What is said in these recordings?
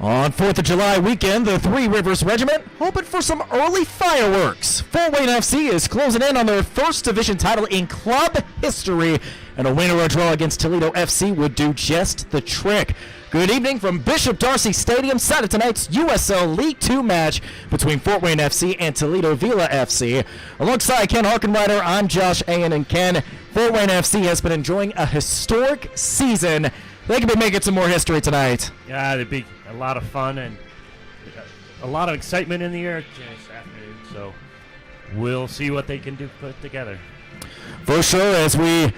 On 4th of July weekend, the Three Rivers Regiment hoping for some early fireworks. Fort Wayne FC is closing in on their first division title in club history, and a win or a draw against Toledo FC would do just the trick. Good evening from Bishop Darcy Stadium, side of tonight's USL League II match between Fort Wayne FC and Toledo Villa FC. Alongside Ken Harkenrider, I'm Josh Ayen, and Ken, Fort Wayne FC has been enjoying a historic season. They could be making some more history tonight. Yeah, it'd be a lot of fun and a lot of excitement in the air this afternoon. So we'll see what they can put together. For sure, as we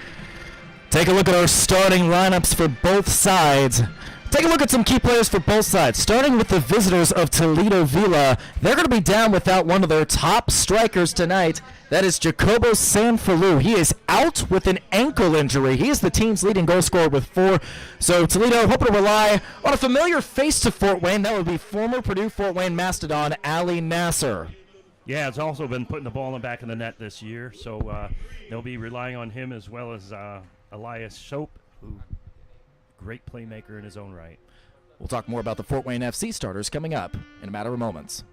take a look at our starting lineups for both sides. Take a look at some key players for both sides. Starting with the visitors of Toledo Villa, they're going to be down without one of their top strikers tonight. That is Jacobo Sanfilou. He is out with an ankle injury. He is the team's leading goal scorer with 4. So Toledo hoping to rely on a familiar face to Fort Wayne. That would be former Purdue Fort Wayne Mastodon Ali Nasser. Yeah, it's also been putting the ball in the back of the net this year. So they'll be relying on him as well as Elias Shope, who great playmaker in his own right. We'll talk more about the Fort Wayne FC starters coming up in a matter of moments.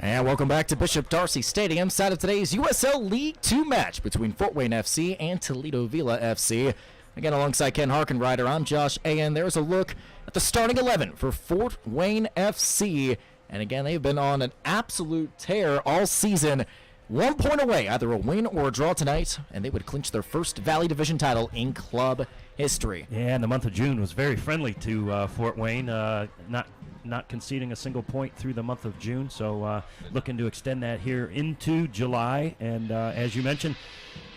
And welcome back to Bishop Darcy Stadium, side of today's USL League II match between Fort Wayne FC and Toledo Villa FC. Again, alongside Ken Harkenrider, I'm Josh Ayen. There's a look at the starting 11 for Fort Wayne FC. And again, they've been on an absolute tear all season. 1 point away, either a win or a draw tonight, and they would clinch their first Valley Division title in club history. Yeah, and the month of June was very friendly to Fort Wayne, not conceding a single point through the month of June, so looking to extend that here into July. And as you mentioned,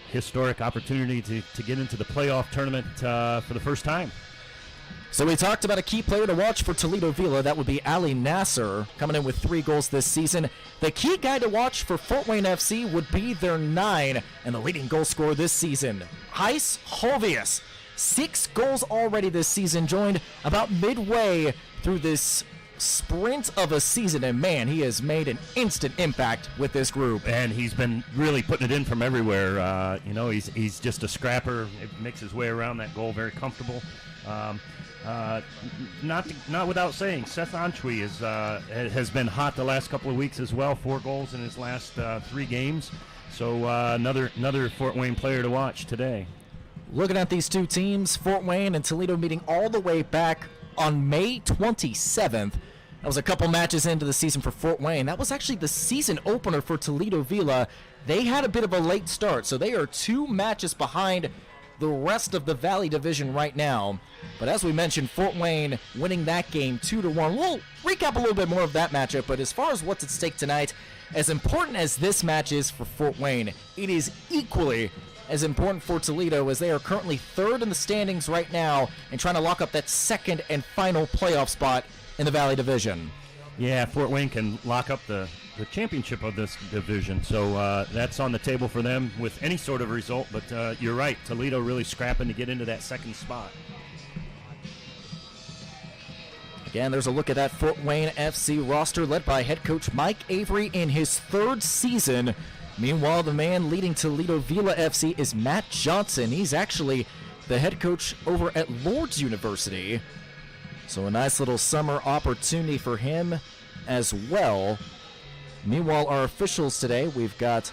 historic opportunity to get into the playoff tournament for the first time. So we talked about a key player to watch for Toledo Villa. That would be Ali Nasser, coming in with 3 goals this season. The key guy to watch for Fort Wayne FC would be their 9 and the leading goal scorer this season, Heis Holvius. 6 goals already this season, joined about midway through this sprint of a season, and man, he has made an instant impact with this group. And he's been really putting it in from everywhere. He's just a scrapper. It makes his way around that goal very comfortable. Not without saying, Seth Antwi has been hot the last couple of weeks as well. 4 goals in his last 3 games. So another Fort Wayne player to watch today. Looking at these two teams, Fort Wayne and Toledo meeting all the way back on May 27th. That was a couple matches into the season for Fort Wayne. That was actually the season opener for Toledo Villa. They had a bit of a late start, so they are 2 matches behind the rest of the Valley Division right now. But as we mentioned, Fort Wayne winning that game 2-1. We'll recap a little bit more of that matchup, but as far as what's at stake tonight, as important as this match is for Fort Wayne, it is equally as important for Toledo, as they are currently 3rd in the standings right now and trying to lock up that second and final playoff spot in the Valley Division. Yeah, Fort Wayne can lock up the championship of this division, so that's on the table for them with any sort of result. But you're right, Toledo really scrapping to get into that second spot. Again, there's a look at that Fort Wayne FC roster led by head coach Mike Avery in his 3rd season. Meanwhile, the man leading Toledo Villa FC is Matt Johnson. He's actually the head coach over at Lourdes University. So a nice little summer opportunity for him as well. Meanwhile, our officials today, we've got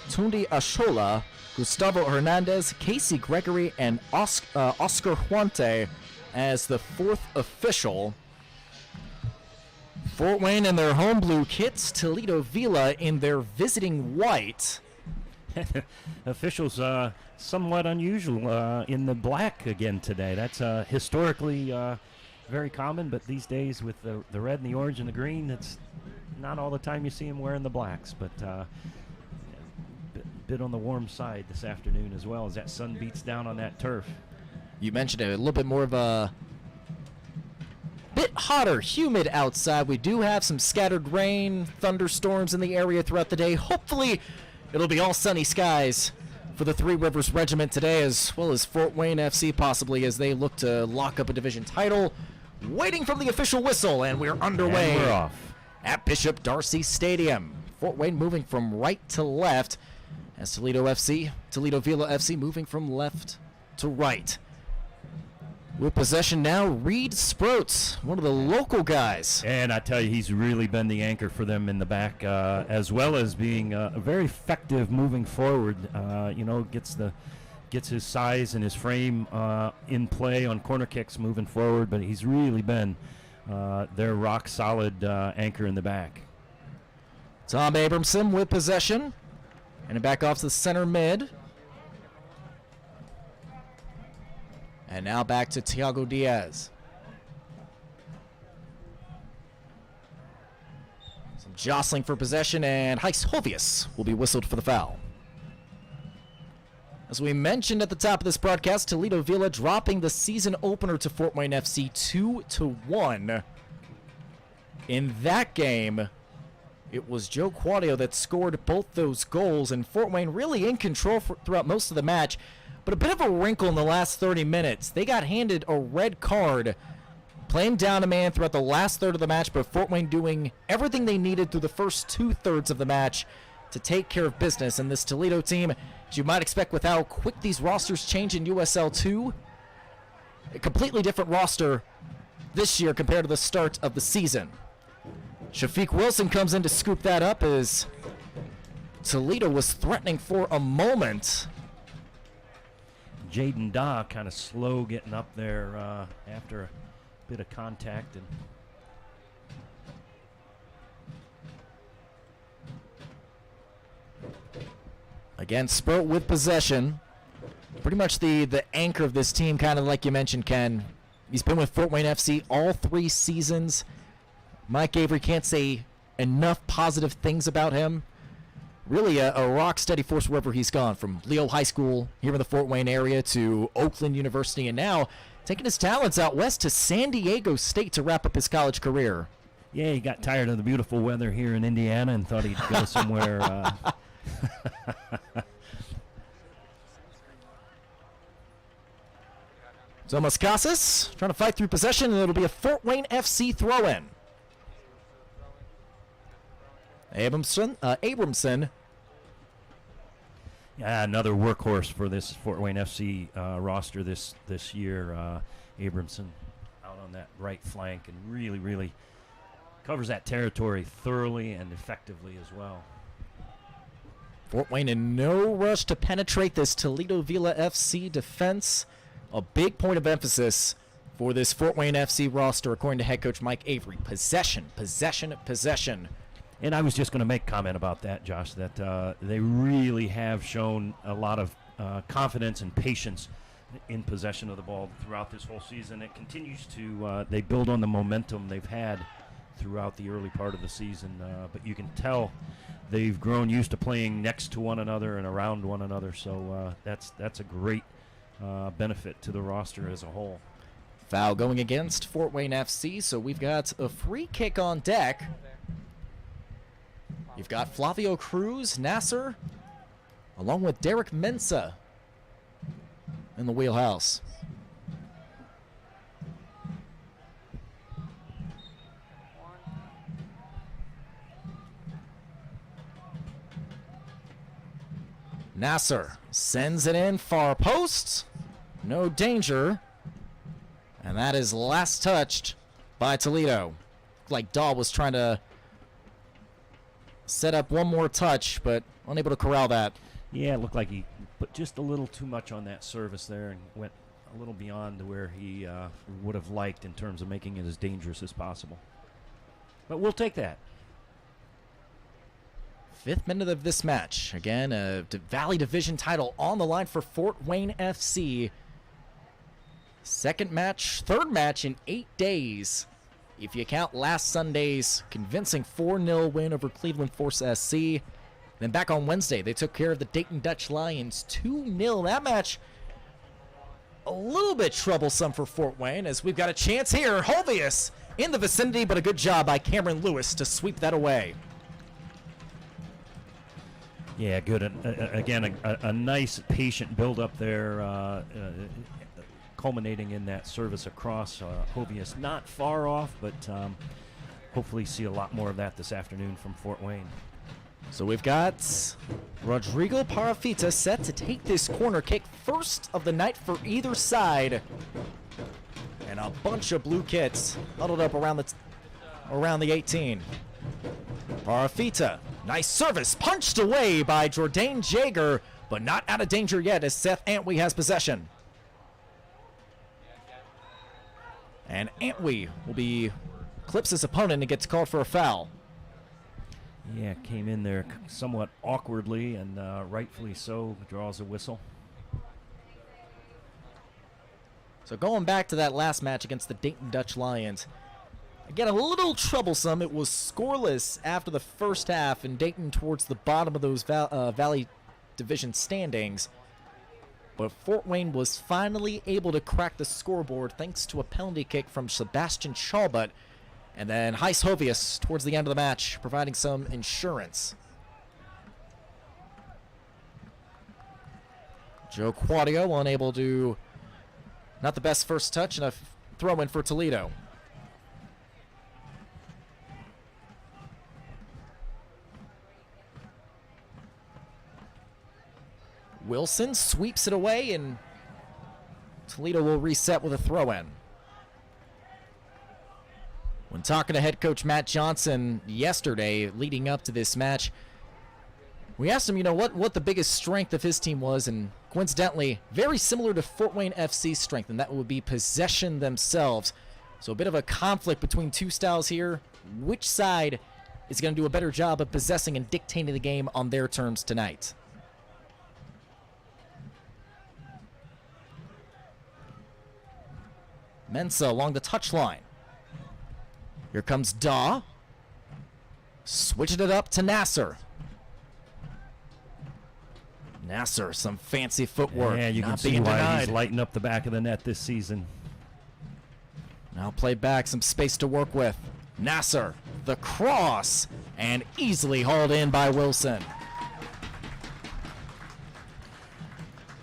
Tundi Ashola, Gustavo Hernandez, Casey Gregory, and Oscar Huante as the 4th official. Fort Wayne in their home blue kits, Toledo Villa in their visiting white. Officials somewhat unusual in the black again today. That's historically very common, but these days with the red and the orange and the green, it's not all the time you see them wearing the blacks. But bit on the warm side this afternoon as well as that sun beats down on that turf. You mentioned it, a little bit more of a bit hotter, humid outside. We do have some scattered rain, thunderstorms in the area throughout the day. Hopefully, it'll be all sunny skies for the Three Rivers Regiment today, as well as Fort Wayne FC possibly, as they look to lock up a division title. Waiting from the official whistle, and we're underway. And we're off at Bishop Darcy Stadium. Fort Wayne moving from right to left, as Toledo Villa FC moving from left to right. With possession now, Reed Sproats, one of the local guys. And I tell you, he's really been the anchor for them in the back, as well as being very effective moving forward. Gets his size and his frame in play on corner kicks moving forward, but he's really been their rock-solid anchor in the back. Tom Abramson with possession, and back off to the center mid. And now back to Tiago Diaz. Some jostling for possession, and Heis Hovius will be whistled for the foul. As we mentioned at the top of this broadcast, Toledo Villa dropping the season opener to Fort Wayne FC 2-1. In that game, it was Joe Quadio that scored both those goals, and Fort Wayne really in control throughout most of the match. But a bit of a wrinkle in the last 30 minutes. They got handed a red card, playing down a man throughout the last third of the match, but Fort Wayne doing everything they needed through the first 2/3 of the match to take care of business. And this Toledo team, as you might expect with how quick these rosters change in USL 2, a completely different roster this year compared to the start of the season. Shafiq Wilson comes in to scoop that up as Toledo was threatening for a moment. Jaden Daw kind of slow getting up there after a bit of contact. And again, Sproat with possession. Pretty much the anchor of this team, kind of like you mentioned, Ken. He's been with Fort Wayne FC all 3 seasons. Mike Avery can't say enough positive things about him. Really a rock-steady force wherever he's gone, from Leo High School here in the Fort Wayne area to Oakland University, and now taking his talents out west to San Diego State to wrap up his college career. Yeah, he got tired of the beautiful weather here in Indiana and thought he'd go somewhere. Thomas Casas trying to fight through possession, and it'll be a Fort Wayne FC throw-in. Abramson. Yeah, another workhorse for this Fort Wayne FC roster this year. Abramson out on that right flank and really covers that territory thoroughly and effectively as well. Fort Wayne in no rush to penetrate this Toledo Villa FC defense. A big point of emphasis for this Fort Wayne FC roster, according to head coach Mike Avery. Possession. And I was just going to make a comment about that, Josh, that they really have shown a lot of confidence and patience in possession of the ball throughout this whole season. It continues to, they build on the momentum they've had throughout the early part of the season. But you can tell they've grown used to playing next to one another and around one another. So that's a great benefit to the roster as a whole. Foul going against Fort Wayne FC, so we've got a free kick on deck. You've got Flavio Cruz, Nasser, along with Derek Mensa in the wheelhouse. Nasser sends it in, far post. No danger. And that is last touched by Toledo. Like Daw was trying to set up one more touch, but unable to corral that. Yeah, it looked like he put just a little too much on that service there and went a little beyond where he would have liked in terms of making it as dangerous as possible. But we'll take that. 5th minute of this match. Again, a Valley Division title on the line for Fort Wayne FC. Second match, third match in 8 days. If you count last Sunday's convincing 4-0 win over Cleveland Force SC. Then back on Wednesday, they took care of the Dayton Dutch Lions 2-0. That match, a little bit troublesome for Fort Wayne, as we've got a chance here. Holvius in the vicinity, but a good job by Cameron Lewis to sweep that away. Yeah, good. Again, a nice patient build-up there, culminating in that service across Hovius. Not far off, but hopefully see a lot more of that this afternoon from Fort Wayne. So we've got Rodrigo Parafita set to take this corner kick, first of the night for either side. And a bunch of blue kits huddled up around the 18. Parafita, nice service, punched away by Jordan Jaeger, but not out of danger yet as Seth Antwi has possession. And Antwi will clips his opponent and gets called for a foul. Yeah, came in there somewhat awkwardly and rightfully so, draws a whistle. So going back to that last match against the Dayton Dutch Lions, again, a little troublesome. It was scoreless after the first half, and Dayton towards the bottom of those Valley Division standings. But Fort Wayne was finally able to crack the scoreboard thanks to a penalty kick from Sebastian Chalbut. And then Heis Hovius towards the end of the match, providing some insurance. Joe Quadio unable to, not the best first touch, and a throw in for Toledo. Wilson sweeps it away, and Toledo will reset with a throw-in. When talking to head coach Matt Johnson yesterday, leading up to this match, we asked him, what the biggest strength of his team was, and coincidentally, very similar to Fort Wayne FC's strength, and that would be possession themselves. So a bit of a conflict between two styles here. Which side is going to do a better job of possessing and dictating the game on their terms tonight? Mensah along the touchline. Here comes Daw. Switching it up to Nasser. Nasser, some fancy footwork. Yeah, you can see why he's lighting up the back of the net this season. Now play back, some space to work with. Nasser, the cross, and easily hauled in by Wilson.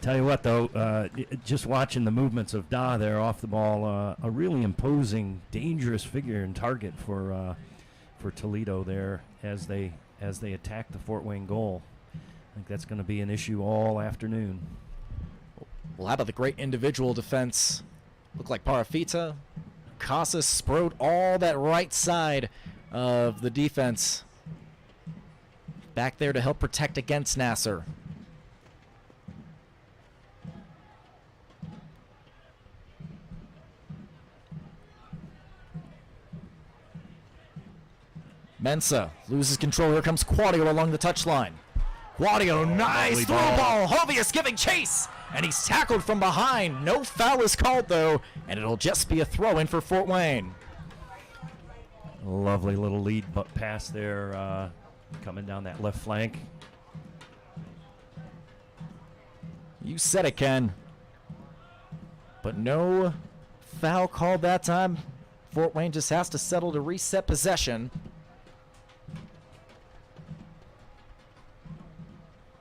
Tell you what, though, just watching the movements of Da there off the ball, a really imposing, dangerous figure and target for Toledo there as they attack the Fort Wayne goal. I think that's going to be an issue all afternoon. Well, how about the great individual defense? Look like Parafita, Casas, Sproat, all that right side of the defense back there to help protect against Nasser. Mensah loses control. Here comes Quadio along the touchline. Quadio, nice through ball. Hovius giving chase, and he's tackled from behind. No foul is called, though, and it'll just be a throw-in for Fort Wayne. Lovely little lead pass there, coming down that left flank. You said it, Ken. But no foul called that time. Fort Wayne just has to settle to reset possession.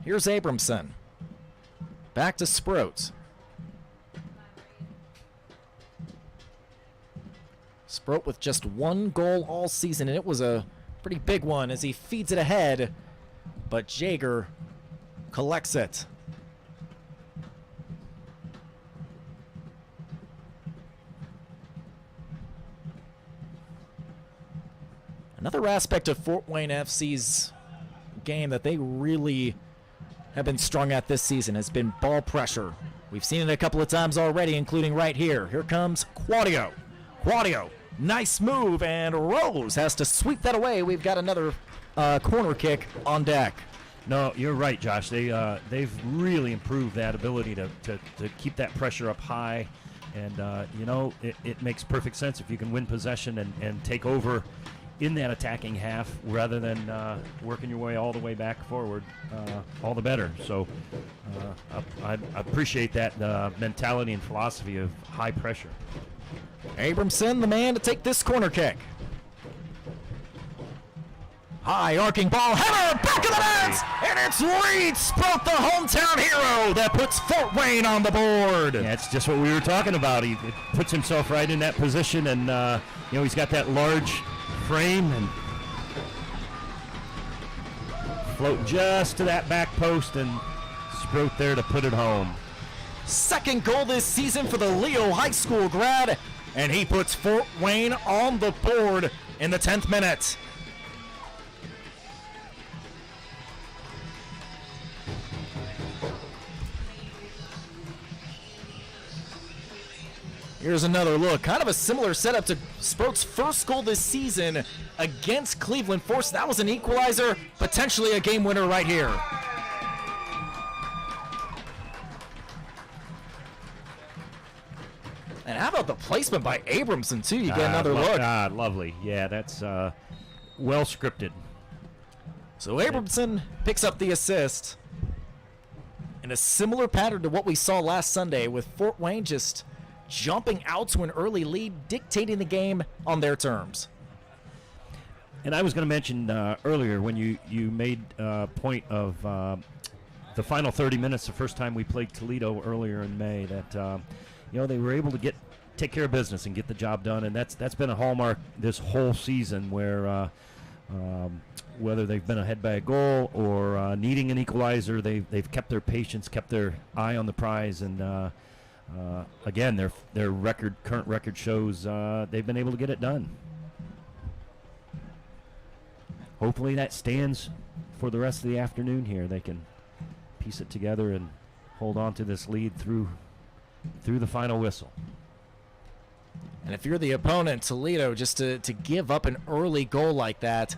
Here's Abramson. Back to Sproat. Sproat with just one goal all season, and it was a pretty big one as he feeds it ahead. But Jaeger collects it. Another aspect of Fort Wayne FC's game that they really have been strong at this season has been ball pressure. We've seen it a couple of times already, including right here. Here comes Quadio. Quadio, nice move, and Rose has to sweep that away. We've got another corner kick on deck. No, you're right, Josh. They've really improved that ability to keep that pressure up high. And, it makes perfect sense if you can win possession and take over in that attacking half rather than working your way all the way back forward, all the better. So I appreciate that mentality and philosophy of high pressure. Abramson, the man to take this corner kick. High arcing ball, header, back of the net, and it's Reed Sprout, the hometown hero, that puts Fort Wayne on the board. Yeah, it's just what we were talking about. He puts himself right in that position, and he's got that large frame and float just to that back post, and Sprout there to put it home. Second goal this season for the Leo High School grad, and he puts Fort Wayne on the board in the 10th minute. Here's another look. Kind of a similar setup to Sprout's first goal this season against Cleveland Force. That was an equalizer, potentially a game winner right here. And how about the placement by Abramson, too? You get another look. Lovely. Yeah, that's well scripted. So Abramson picks up the assist in a similar pattern to what we saw last Sunday, with Fort Wayne just jumping out to an early lead, dictating the game on their terms. And I was going to mention earlier when you made point of the final 30 minutes, the first time we played Toledo earlier in May, that they were able to take care of business and get the job done, and that's been a hallmark this whole season, where whether they've been ahead by a goal or needing an equalizer, they've kept their patience, kept their eye on the prize, and again, their current record shows they've been able to get it done. Hopefully that stands for the rest of the afternoon here. They can piece it together and hold on to this lead through the final whistle. And if you're the opponent, Toledo, just to give up an early goal like that,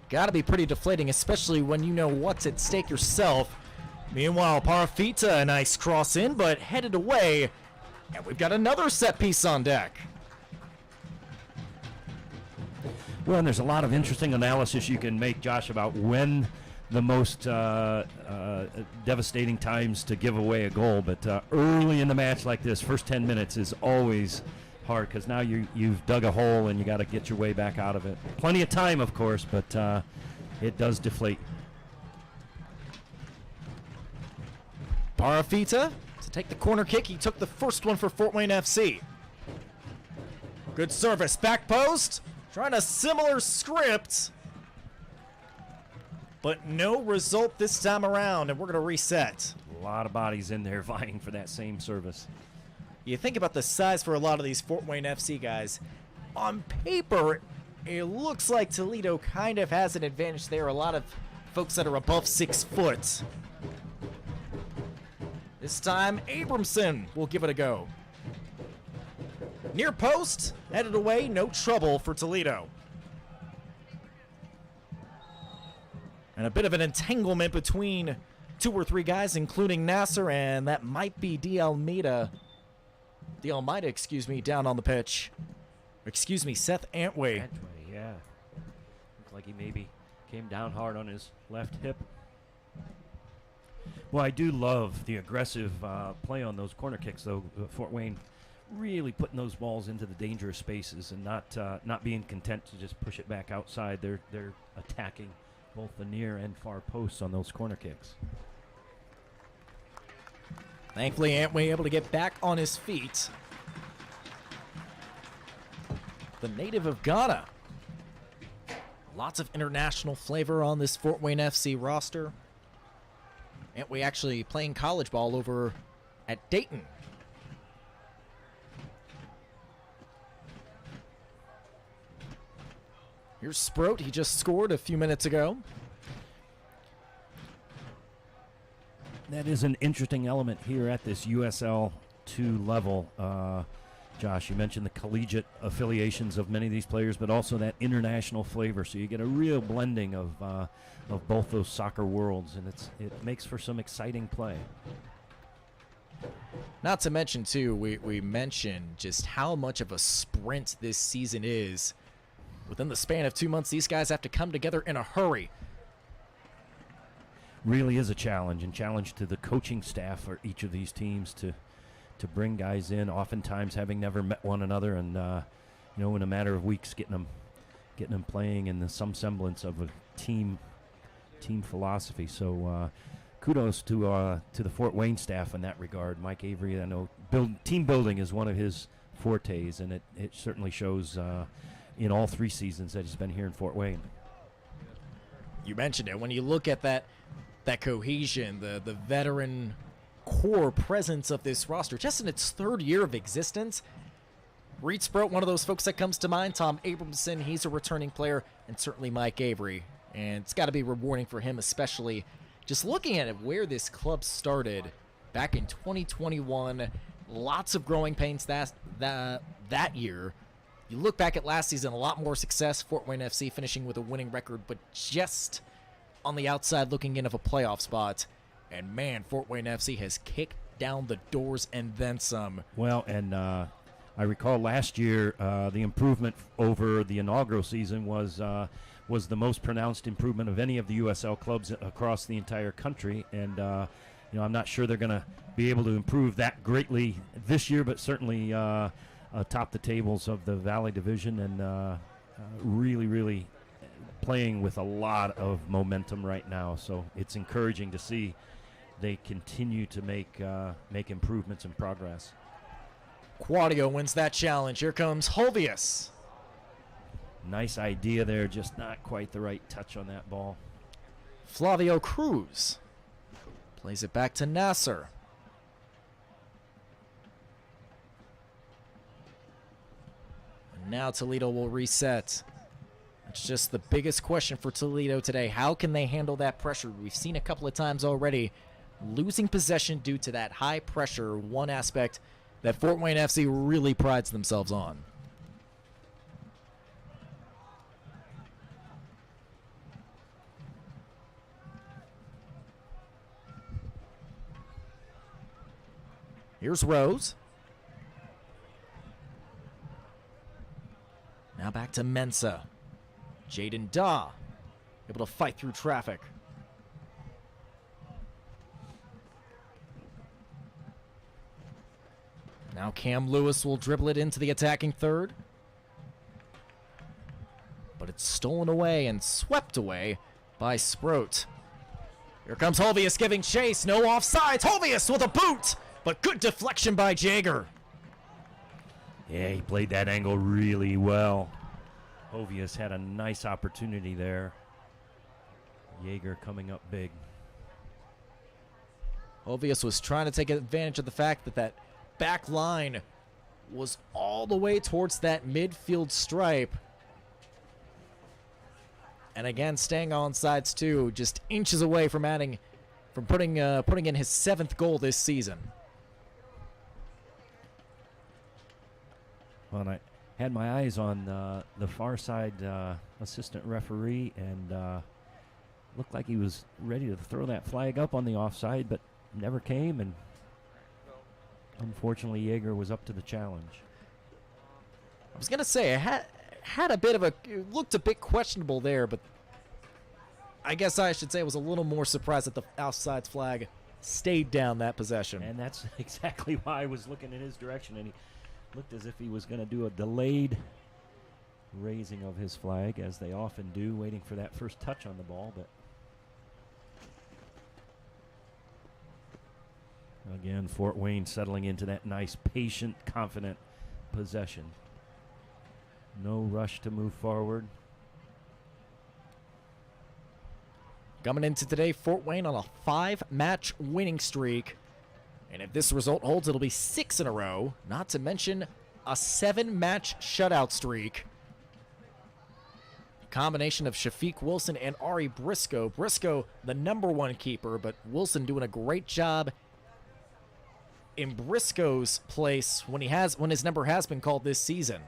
got to be pretty deflating, especially when you know what's at stake yourself. Meanwhile, Parafita, a nice cross in, but headed away. And we've got another set piece on deck. Well, and there's a lot of interesting analysis you can make, Josh, about when the most devastating times to give away a goal. But early in the match like this, first 10 minutes is always hard, because now you've dug a hole and you got to get your way back out of it. Plenty of time, of course, but it does deflate. Parafita to take the corner kick. He took the first one for Fort Wayne FC. Good service. Back post. Trying a similar script, but no result this time around, and we're going to reset. A lot of bodies in there vying for that same service. You think about the size for a lot of these Fort Wayne FC guys. On paper, it looks like Toledo kind of has an advantage there. A lot of folks that are above 6 foot. This time, Abramson will give it a go. Near post, headed away, no trouble for Toledo. And a bit of an entanglement between 2 or 3 guys, including Nasser, and that might be D'Almeida, down on the pitch. Excuse me, Seth Antway. Antway, yeah. Looked like he maybe came down hard on his left hip. Well, I do love the aggressive play on those corner kicks, though. Fort Wayne really putting those balls into the dangerous spaces and not being content to just push it back outside. They're attacking both the near and far posts on those corner kicks. Thankfully, Antway able to get back on his feet. The native of Ghana. Lots of international flavor on this Fort Wayne FC roster. And we actually playing college ball over at Dayton. Here's Sproat. He just scored a few minutes ago. That is an interesting element here at this USL 2 level. Josh, you mentioned the collegiate affiliations of many of these players, but also that international flavor. So you get a real blending of both those soccer worlds, and it makes for some exciting play. Not to mention, too, we mentioned just how much of a sprint this season is. Within the span of 2 months, these guys have to come together in a hurry. Really is a challenge, and challenge to the coaching staff for each of these teams to bring guys in, oftentimes having never met one another, and in a matter of weeks getting them playing in some semblance of a team philosophy. So kudos to the Fort Wayne staff in that regard. Mike Avery, I know team building is one of his fortes, and it certainly shows in all 3 seasons that he's been here in Fort Wayne. You mentioned it. When you look at that cohesion, the veteran core presence of this roster, just in its 3rd year of existence. Reed Sproat, one of those folks that comes to mind. Tom Abramson, he's a returning player, and certainly Mike Avery. And it's got to be rewarding for him, especially just looking at it, where this club started back in 2021. Lots of growing pains that year. You look back at last season, a lot more success. Fort Wayne FC finishing with a winning record, but just on the outside looking in of a playoff spot. And man, Fort Wayne FC has kicked down the doors and then some. Well, and I recall last year the improvement over the inaugural season was the most pronounced improvement of any of the USL clubs across the entire country. And I'm not sure they're going to be able to improve that greatly this year, but certainly top the tables of the Valley Division, and really playing with a lot of momentum right now. So it's encouraging to see they continue to make improvements and progress. Quadio wins that challenge. Here comes Holvius. Nice idea there, just not quite the right touch on that ball. Flavio Cruz plays it back to Nasser. And now Toledo will reset. It's just the biggest question for Toledo today. How can they handle that pressure? We've seen a couple of times already losing possession due to that high pressure, one aspect that Fort Wayne FC really prides themselves on. Here's Rose. Now back to Mensa. Jaden Daw able to fight through traffic. Now Cam Lewis will dribble it into the attacking third. But it's stolen away and swept away by Sproat. Here comes Holvius giving chase. No offsides. Holvius with a boot. But good deflection by Jaeger. Yeah, he played that angle really well. Holvius had a nice opportunity there. Jaeger coming up big. Holvius was trying to take advantage of the fact that that back line was all the way towards that midfield stripe. And again, staying on sides too, just inches away from putting in his 7th goal this season. Well, and I had my eyes on the far side assistant referee, and looked like he was ready to throw that flag up on the offside, but never came, and unfortunately Jaeger was up to the challenge. I was going to say, it had a bit of it looked a bit questionable there, but I guess I should say I was a little more surprised that the outside flag stayed down that possession. And that's exactly why I was looking in his direction, and he looked as if he was going to do a delayed raising of his flag, as they often do, waiting for that first touch on the ball. But again, Fort Wayne settling into that nice, patient, confident possession. No rush to move forward. Coming into today, Fort Wayne on a 5-match winning streak. And if this result holds, it'll be 6 in a row, not to mention a 7-match shutout streak. Combination of Shafiq Wilson and Ari Briscoe. Briscoe, the #1 keeper, but Wilson doing a great job in Briscoe's place when his number has been called this season.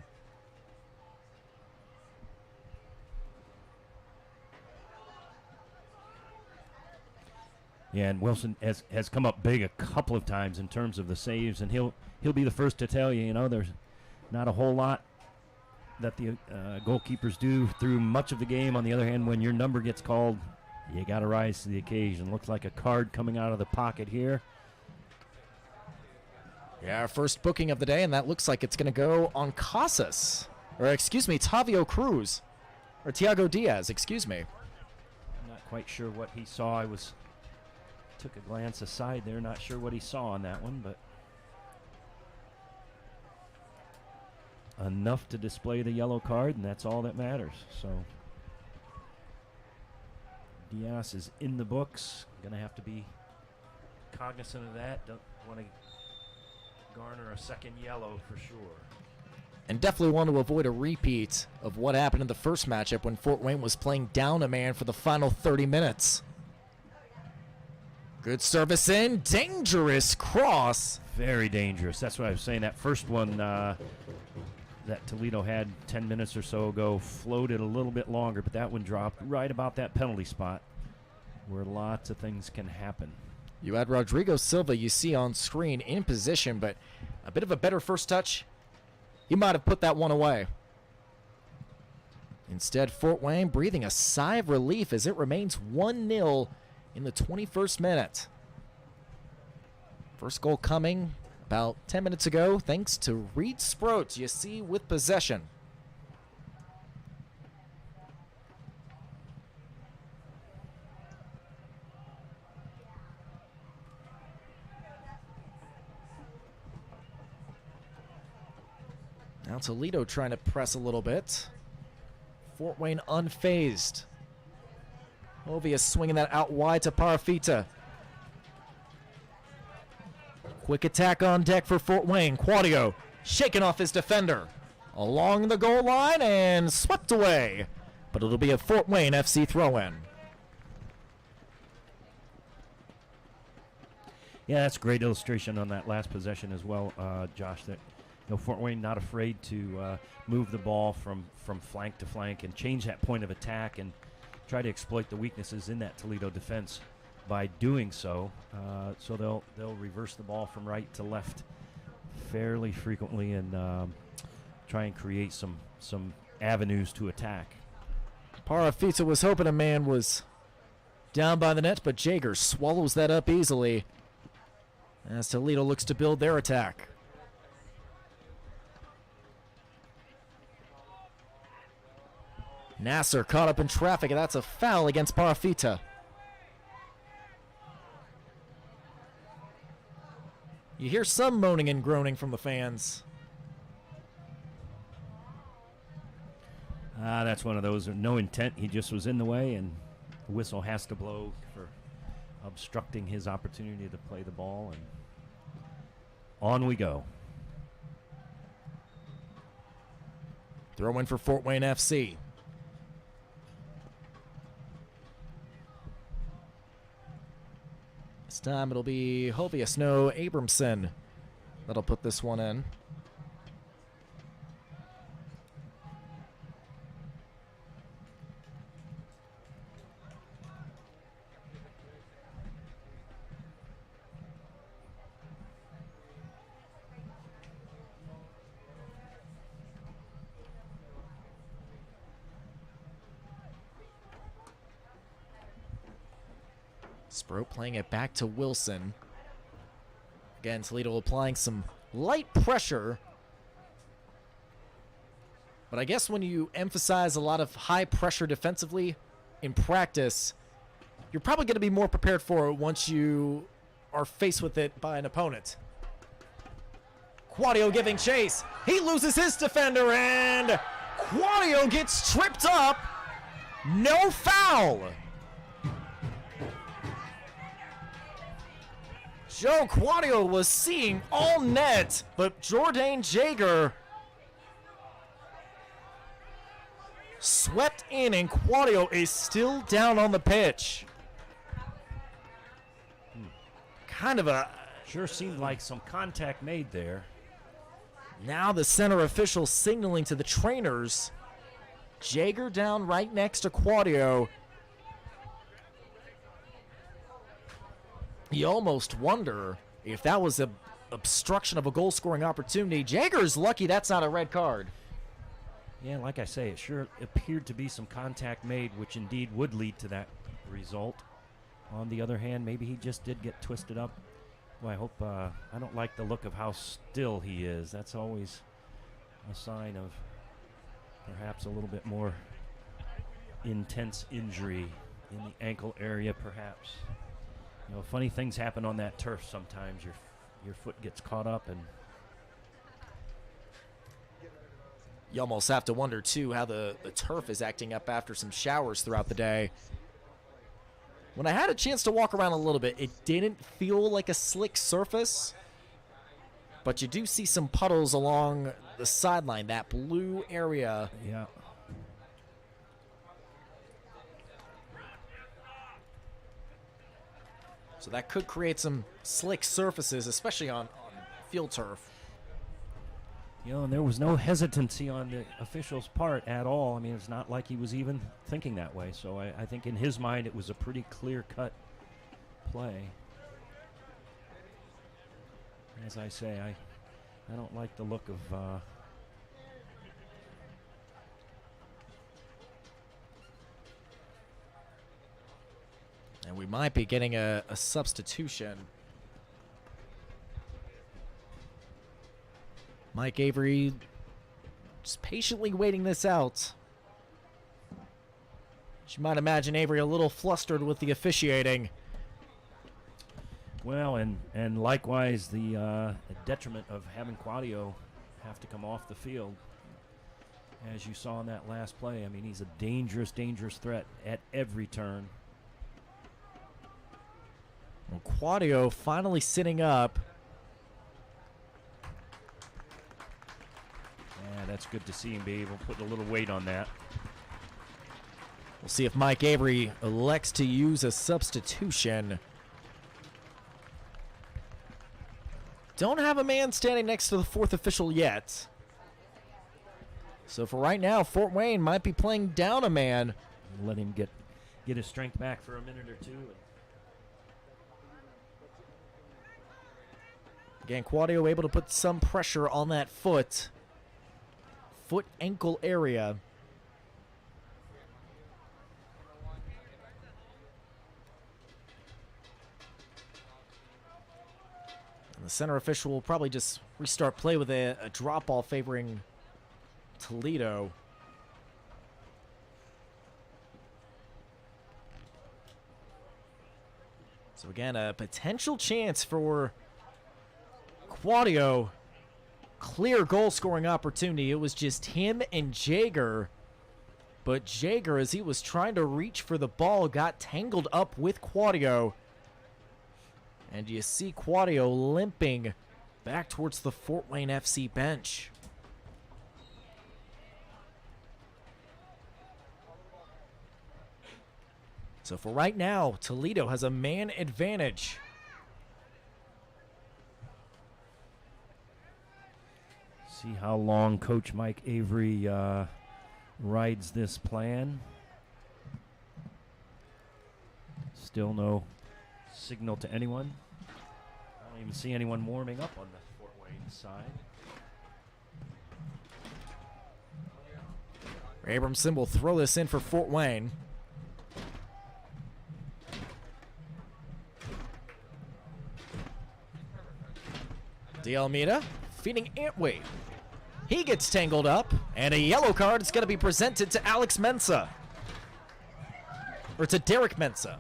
Yeah, and Wilson has come up big a couple of times in terms of the saves, and he'll be the first to tell you, there's not a whole lot that the goalkeepers do through much of the game. On the other hand, when your number gets called, you got to rise to the occasion. Looks like a card coming out of the pocket here. Yeah, our first booking of the day, and that looks like it's going to go on Casas. Or, excuse me, Tavio Cruz. Or Tiago Diaz, excuse me. I'm not quite sure what he saw. Took a glance aside there, not sure what he saw on that one, but enough to display the yellow card, and that's all that matters. So Diaz is in the books. Going to have to be cognizant of that. Don't want to garner a second yellow for sure. And definitely want to avoid a repeat of what happened in the first matchup when Fort Wayne was playing down a man for the final 30 minutes. Good service in, dangerous cross. Very dangerous. That's what I was saying. That first one that Toledo had 10 minutes or so ago floated a little bit longer, but that one dropped right about that penalty spot where lots of things can happen. You had Rodrigo Silva, you see on screen, in position, but a bit of a better first touch. He might have put that one away. Instead, Fort Wayne breathing a sigh of relief as it remains 1-0 in the 21st minute. First goal coming about 10 minutes ago, thanks to Reed Sproat, you see, with possession. Now Toledo trying to press a little bit. Fort Wayne unfazed. Ovia swinging that out wide to Parafita. Quick attack on deck for Fort Wayne. Quadio shaking off his defender. Along the goal line and swept away. But it'll be a Fort Wayne FC throw-in. Yeah, that's a great illustration on that last possession as well, Josh, that Fort Wayne not afraid to move the ball from flank to flank and change that point of attack and try to exploit the weaknesses in that Toledo defense by doing so. So they'll reverse the ball from right to left fairly frequently and try and create some avenues to attack. Parafita was hoping a man was down by the net, but Jager swallows that up easily as Toledo looks to build their attack. Nasser caught up in traffic, and that's a foul against Parafita. You hear some moaning and groaning from the fans. That's one of those, no intent. He just was in the way, and the whistle has to blow for obstructing his opportunity to play the ball, and on we go. Throw in for Fort Wayne FC. This time it'll be Hovia Snow Abramson that'll put this one in. Sproat playing it back to Wilson. Again, Toledo applying some light pressure. But I guess when you emphasize a lot of high pressure defensively in practice, you're probably going to be more prepared for it once you are faced with it by an opponent. Quadio giving chase. He loses his defender, and Quadio gets tripped up. No foul. Joe Quadio was seeing all net, but Jordan Jaeger swept in, and Quadio is still down on the pitch. Kind of a... Sure seemed like some contact made there. Now the center official signaling to the trainers. Jaeger down right next to Quadio. You almost wonder if that was an obstruction of a goal-scoring opportunity. Jaeger's lucky that's not a red card. Yeah, like I say, it sure appeared to be some contact made, which indeed would lead to that result. On the other hand, maybe he just did get twisted up. Well, I hope, I don't like the look of how still he is. That's always a sign of perhaps a little bit more intense injury in the ankle area, perhaps. You know, funny things happen on that turf sometimes. Your foot gets caught up, and you almost have to wonder, too, how the turf is acting up after some showers throughout the day. When I had a chance to walk around a little bit, it didn't feel like a slick surface, but you do see some puddles along the sideline, that blue area. yeah. So that could create some slick surfaces, especially on field turf. You know, and there was no hesitancy on the official's part at all. I mean, it's not like he was even thinking that way. So I think in his mind it was a pretty clear-cut play. As I say, I don't like the look of and we might be getting a substitution. Mike Avery just patiently waiting this out. You might imagine Avery a little flustered with the officiating. well, and likewise the detriment of having Quadio have to come off the field. As you saw in that last play, I mean, he's a dangerous, dangerous threat at every turn. Well, Quadio finally sitting up. Yeah, that's good to see him be able to put a little weight on that. We'll see if Mike Avery elects to use a substitution. Don't have a man standing next to the fourth official yet. So for right now, Fort Wayne might be playing down a man. Let him get his strength back for a minute or two. Again, Quadio able to put some pressure on that foot ankle area. And the center official will probably just restart play with a drop ball favoring Toledo. So again, a potential chance for Quadio. Clear goal scoring opportunity. It was just him and Jaeger. But Jaeger, as he was trying to reach for the ball, got tangled up with Quadio. And you see Quadio limping back towards the Fort Wayne FC bench. So for right now, Toledo has a man advantage. See how long Coach Mike Avery rides this plan. Still no signal to anyone. I don't even see anyone warming up on the Fort Wayne side. Abramson will throw this in for Fort Wayne. De Almeida feeding Antway. He gets tangled up, and a yellow card is going to be presented to Alex Mensah. Or to Derek Mensah.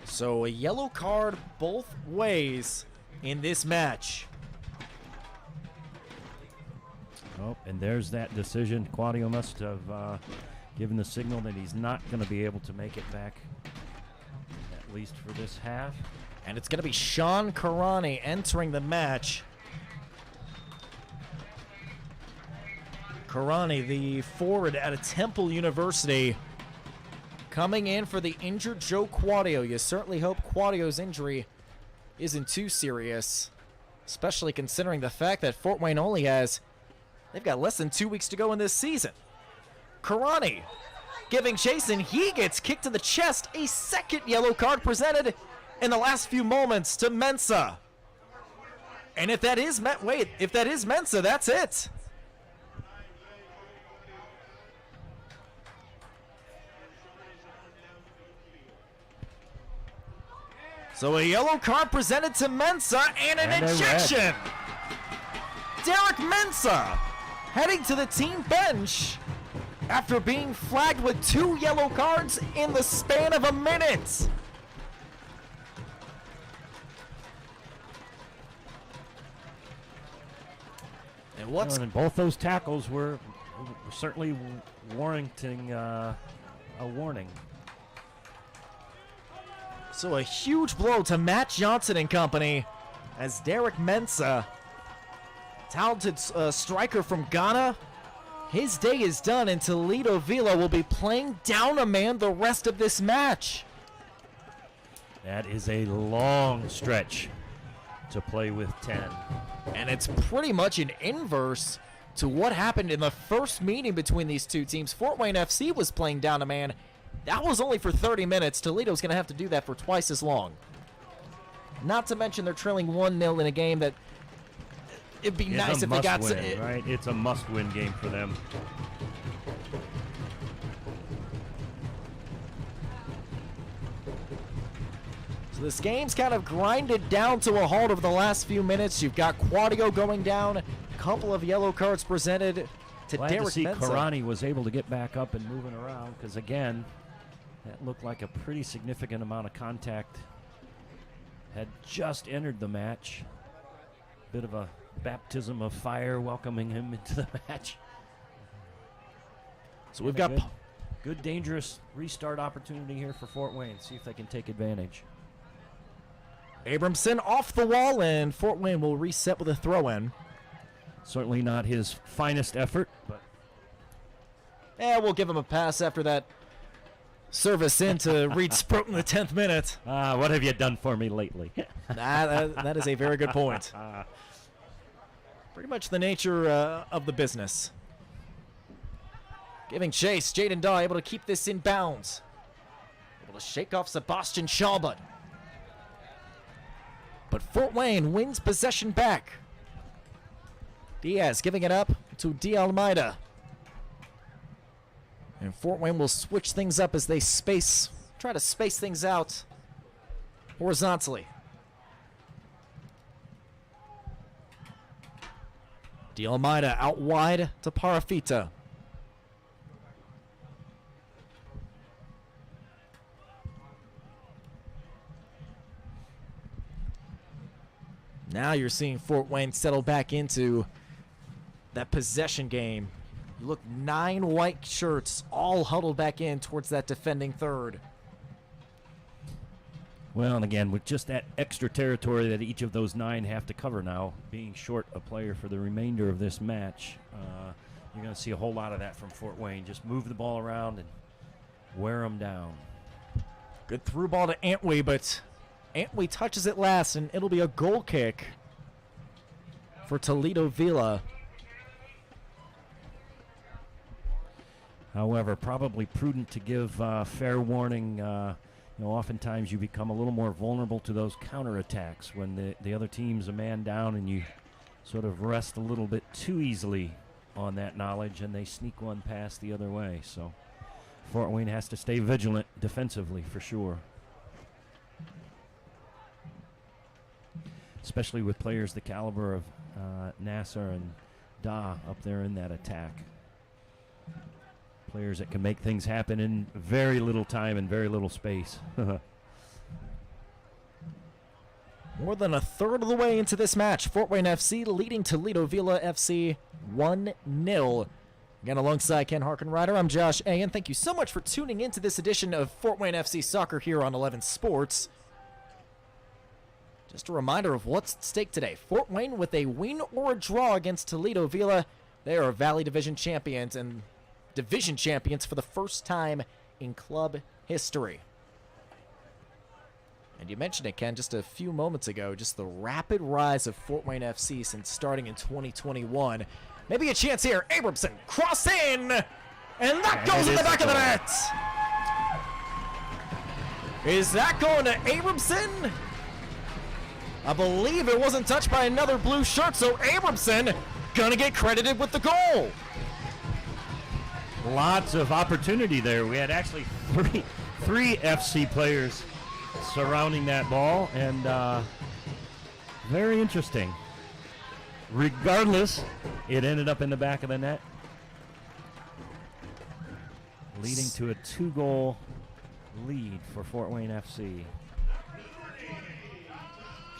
So a yellow card both ways in this match. Oh, and there's that decision. Quadio must have given the signal that he's not going to be able to make it back that at least for this half. And it's going to be Sean Karani entering the match. Karani, the forward out of Temple University, coming in for the injured Joe Quadio. You certainly hope Quadio's injury isn't too serious, especially considering the fact that Fort Wayne only they've got less than 2 weeks to go in this season. Karani giving chase, and he gets kicked to the chest. A second yellow card presented in the last few moments to Mensah. And if that is Mensah, that's it. So a yellow card presented to Mensah and an ejection. Derek Mensah heading to the team bench after being flagged with 2 yellow cards in the span of a minute. And both those tackles were certainly warranting a warning. So a huge blow to Matt Johnson and company as Derek Mensah, talented striker from Ghana, his day is done, and Toledo Villa will be playing down a man the rest of this match. That is a long stretch to play with 10. And it's pretty much an inverse to what happened in the first meeting between these two teams. Fort Wayne FC was playing down a man. That was only for 30 minutes. Toledo's going to have to do that for twice as long. Not to mention they're trailing 1-0 in a game that it'd be nice if they got win, right? It's a must-win game for them. So this game's kind of grinded down to a halt over the last few minutes. You've got Quadio going down, a couple of yellow cards presented to Glad Derek to see Mensah. Karani was able to get back up and moving around, because again, that looked like a pretty significant amount of contact. Had just entered the match. Bit of a baptism of fire welcoming him into the match. So we've got good dangerous restart opportunity here for Fort Wayne. See if they can take advantage. Abramson off the wall, and Fort Wayne will reset with a throw-in. Certainly not his finest effort, but we'll give him a pass after that service in to Reed Sproat in the 10th minute. What have you done for me lately? That is a very good point. Pretty much the nature of the business. Giving chase, Jaden Daw able to keep this in bounds. Able to shake off Sebastian Schalbut. But Fort Wayne wins possession back. Diaz giving it up to De Almeida. And Fort Wayne will switch things up as they try to space things out horizontally. De Almeida out wide to Parafita. Now you're seeing Fort Wayne settle back into that possession game. You look, 9 white shirts all huddled back in towards that defending third. Well, and again, with just that extra territory that each of those 9 have to cover now, being short a player for the remainder of this match, you're going to see a whole lot of that from Fort Wayne. Just move the ball around and wear them down. Good through ball to Antwi, but Antwi touches it last, and it'll be a goal kick for Toledo Villa. However, probably prudent to give fair warning. Oftentimes you become a little more vulnerable to those counterattacks when the other team's a man down and you sort of rest a little bit too easily on that knowledge and they sneak one past the other way. So Fort Wayne has to stay vigilant defensively for sure. Especially with players the caliber of Nasser and Da up there in that attack. Players that can make things happen in very little time and very little space. More than a third of the way into this match, Fort Wayne FC leading Toledo Villa FC 1-0 Again, alongside Ken Harkenrider, I'm Josh A. And thank you so much for tuning into this edition of Fort Wayne FC Soccer here on 11 Sports. Just a reminder of what's at stake today. Fort Wayne with a win or a draw against Toledo Villa. They are Valley Division champions and division champions for the first time in club history. And you mentioned it, Ken, just a few moments ago, just the rapid rise of Fort Wayne FC since starting in 2021. Maybe a chance here. Abramson, cross in, and that goes in the back of the net. Is that going to Abramson? I believe it wasn't touched by another blue shirt, so Abramson gonna get credited with the goal. Lots of opportunity there. We had actually three FC players surrounding that ball, and very interesting. Regardless, it ended up in the back of the net, leading to a 2-goal lead for Fort Wayne FC.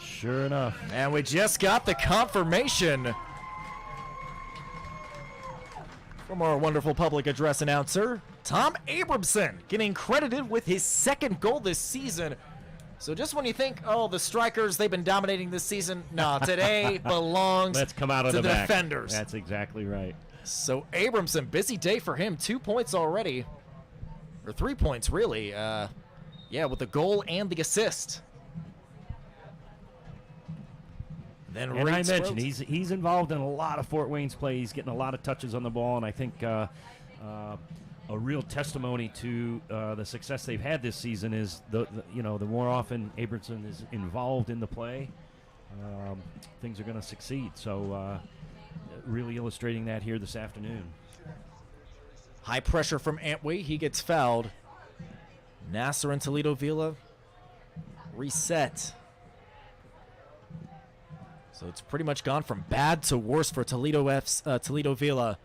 Sure enough. And we just got the confirmation from our wonderful public address announcer, Tom Abramson, getting credited with his second goal this season. So just when you think, oh, the strikers, they've been dominating this season, no, today belongs Let's come out of to the back. defenders. That's exactly right. So Abramson, busy day for him. 2 points already, or 3 points really. Yeah, with the goal and the assist. Then and I mentioned he's involved in a lot of Fort Wayne's play. He's getting a lot of touches on the ball, and I think a real testimony to the success they've had this season is the more often Abramson is involved in the play, things are going to succeed. So really illustrating that here this afternoon. High pressure from Antwi. He gets fouled. Nasser and Toledo Villa reset. So it's pretty much gone from bad to worse for Toledo Villa.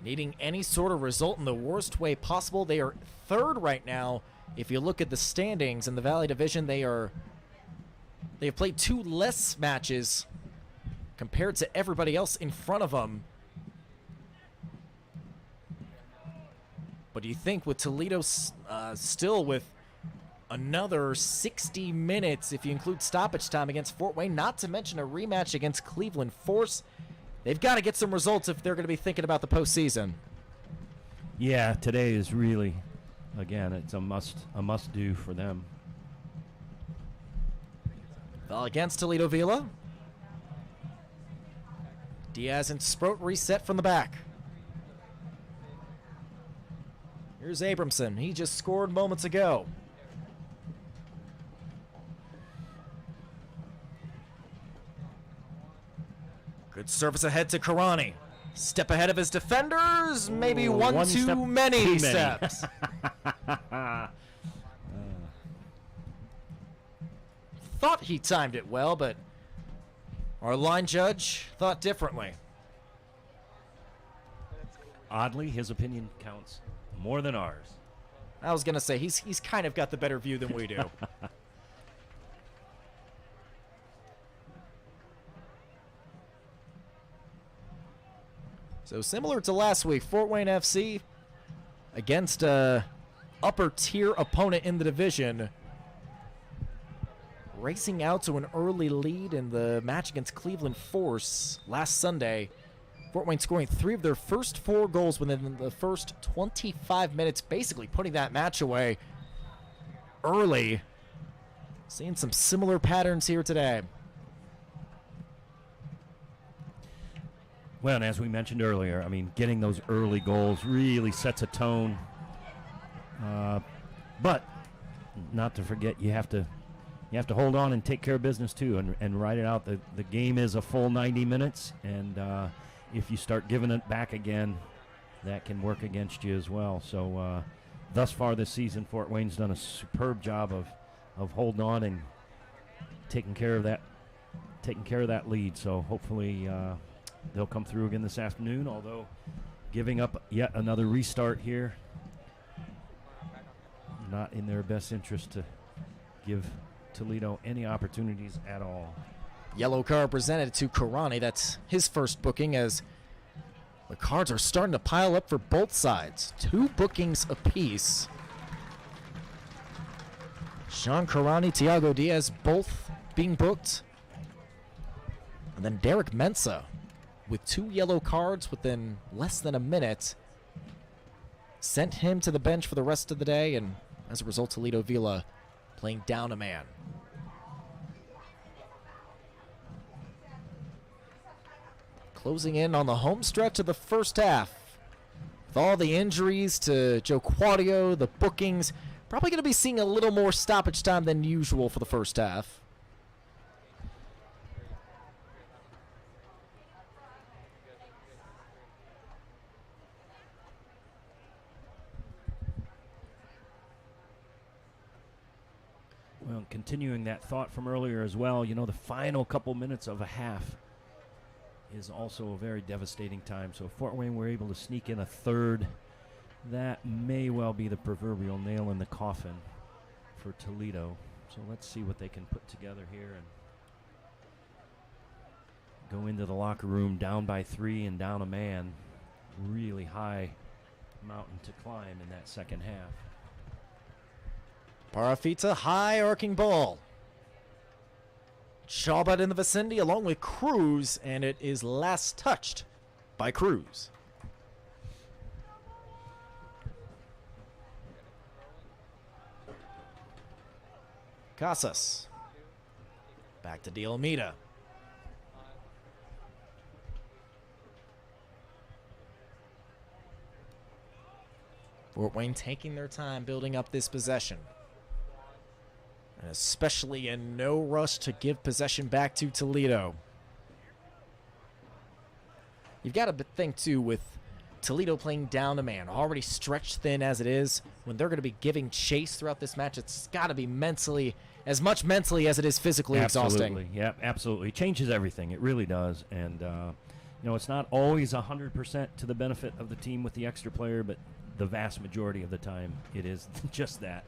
Needing any sort of result in the worst way possible. They are third right now. If you look at the standings in the Valley Division, they have played 2 less matches compared to everybody else in front of them. But do you think with Toledo still with another 60 minutes, if you include stoppage time against Fort Wayne, not to mention a rematch against Cleveland Force, they've got to get some results if they're going to be thinking about the postseason. Yeah, today is really, again, it's a must do for them. Well, against Toledo Villa, Diaz and Sproat reset from the back. Here's Abramson. He just scored moments ago. Good service ahead to Karani. Step ahead of his defenders. Maybe one too many steps. Thought he timed it well, but our line judge thought differently. Oddly, his opinion counts more than ours. I was going to say, he's kind of got the better view than we do. So similar to last week, Fort Wayne FC against a upper-tier opponent in the division, racing out to an early lead in the match against Cleveland Force last Sunday. Fort Wayne scoring 3 of their first 4 goals within the first 25 minutes, basically putting that match away early. Seeing some similar patterns here today. Well, and as we mentioned earlier, I mean, getting those early goals really sets a tone. But not to forget, you have to hold on and take care of business too, and ride it out. The game is a full 90 minutes, and if you start giving it back again, that can work against you as well. So thus far this season, Fort Wayne's done a superb job of holding on and taking care of that lead. So hopefully they'll come through again this afternoon, although giving up yet another restart here, not in their best interest to give Toledo any opportunities at all. Yellow card presented to Karani. That's his first booking, as the cards are starting to pile up for both sides. 2 bookings apiece. Sean Karani, Tiago Diaz both being booked. And then Derek Mensah with 2 yellow cards within less than a minute. Sent him to the bench for the rest of the day, and as a result, Toledo Villa playing down a man. Closing in on the home stretch of the first half. With all the injuries to Joe Quadio, the bookings, probably going to be seeing a little more stoppage time than usual for the first half. Well, continuing that thought from earlier as well, you know, the final couple minutes of a half is also a very devastating time. So if Fort Wayne were able to sneak in a third, that may well be the proverbial nail in the coffin for Toledo. So let's see what they can put together here and go into the locker room down by 3 and down a man. Really high mountain to climb in that second half. Parafita, high arcing ball. Chabot in the vicinity along with Cruz, and it is last touched by Cruz. Casas. Back to De Almeida. Fort Wayne taking their time building up this possession. And especially in no rush to give possession back to Toledo. You've got to think, too, with Toledo playing down a man, already stretched thin as it is, when they're going to be giving chase throughout this match, it's got to be mentally, as much mentally as it is physically exhausting. Absolutely, yeah, absolutely. It changes everything. It really does. And, you know, it's not always 100% to the benefit of the team with the extra player, but the vast majority of the time it is just that.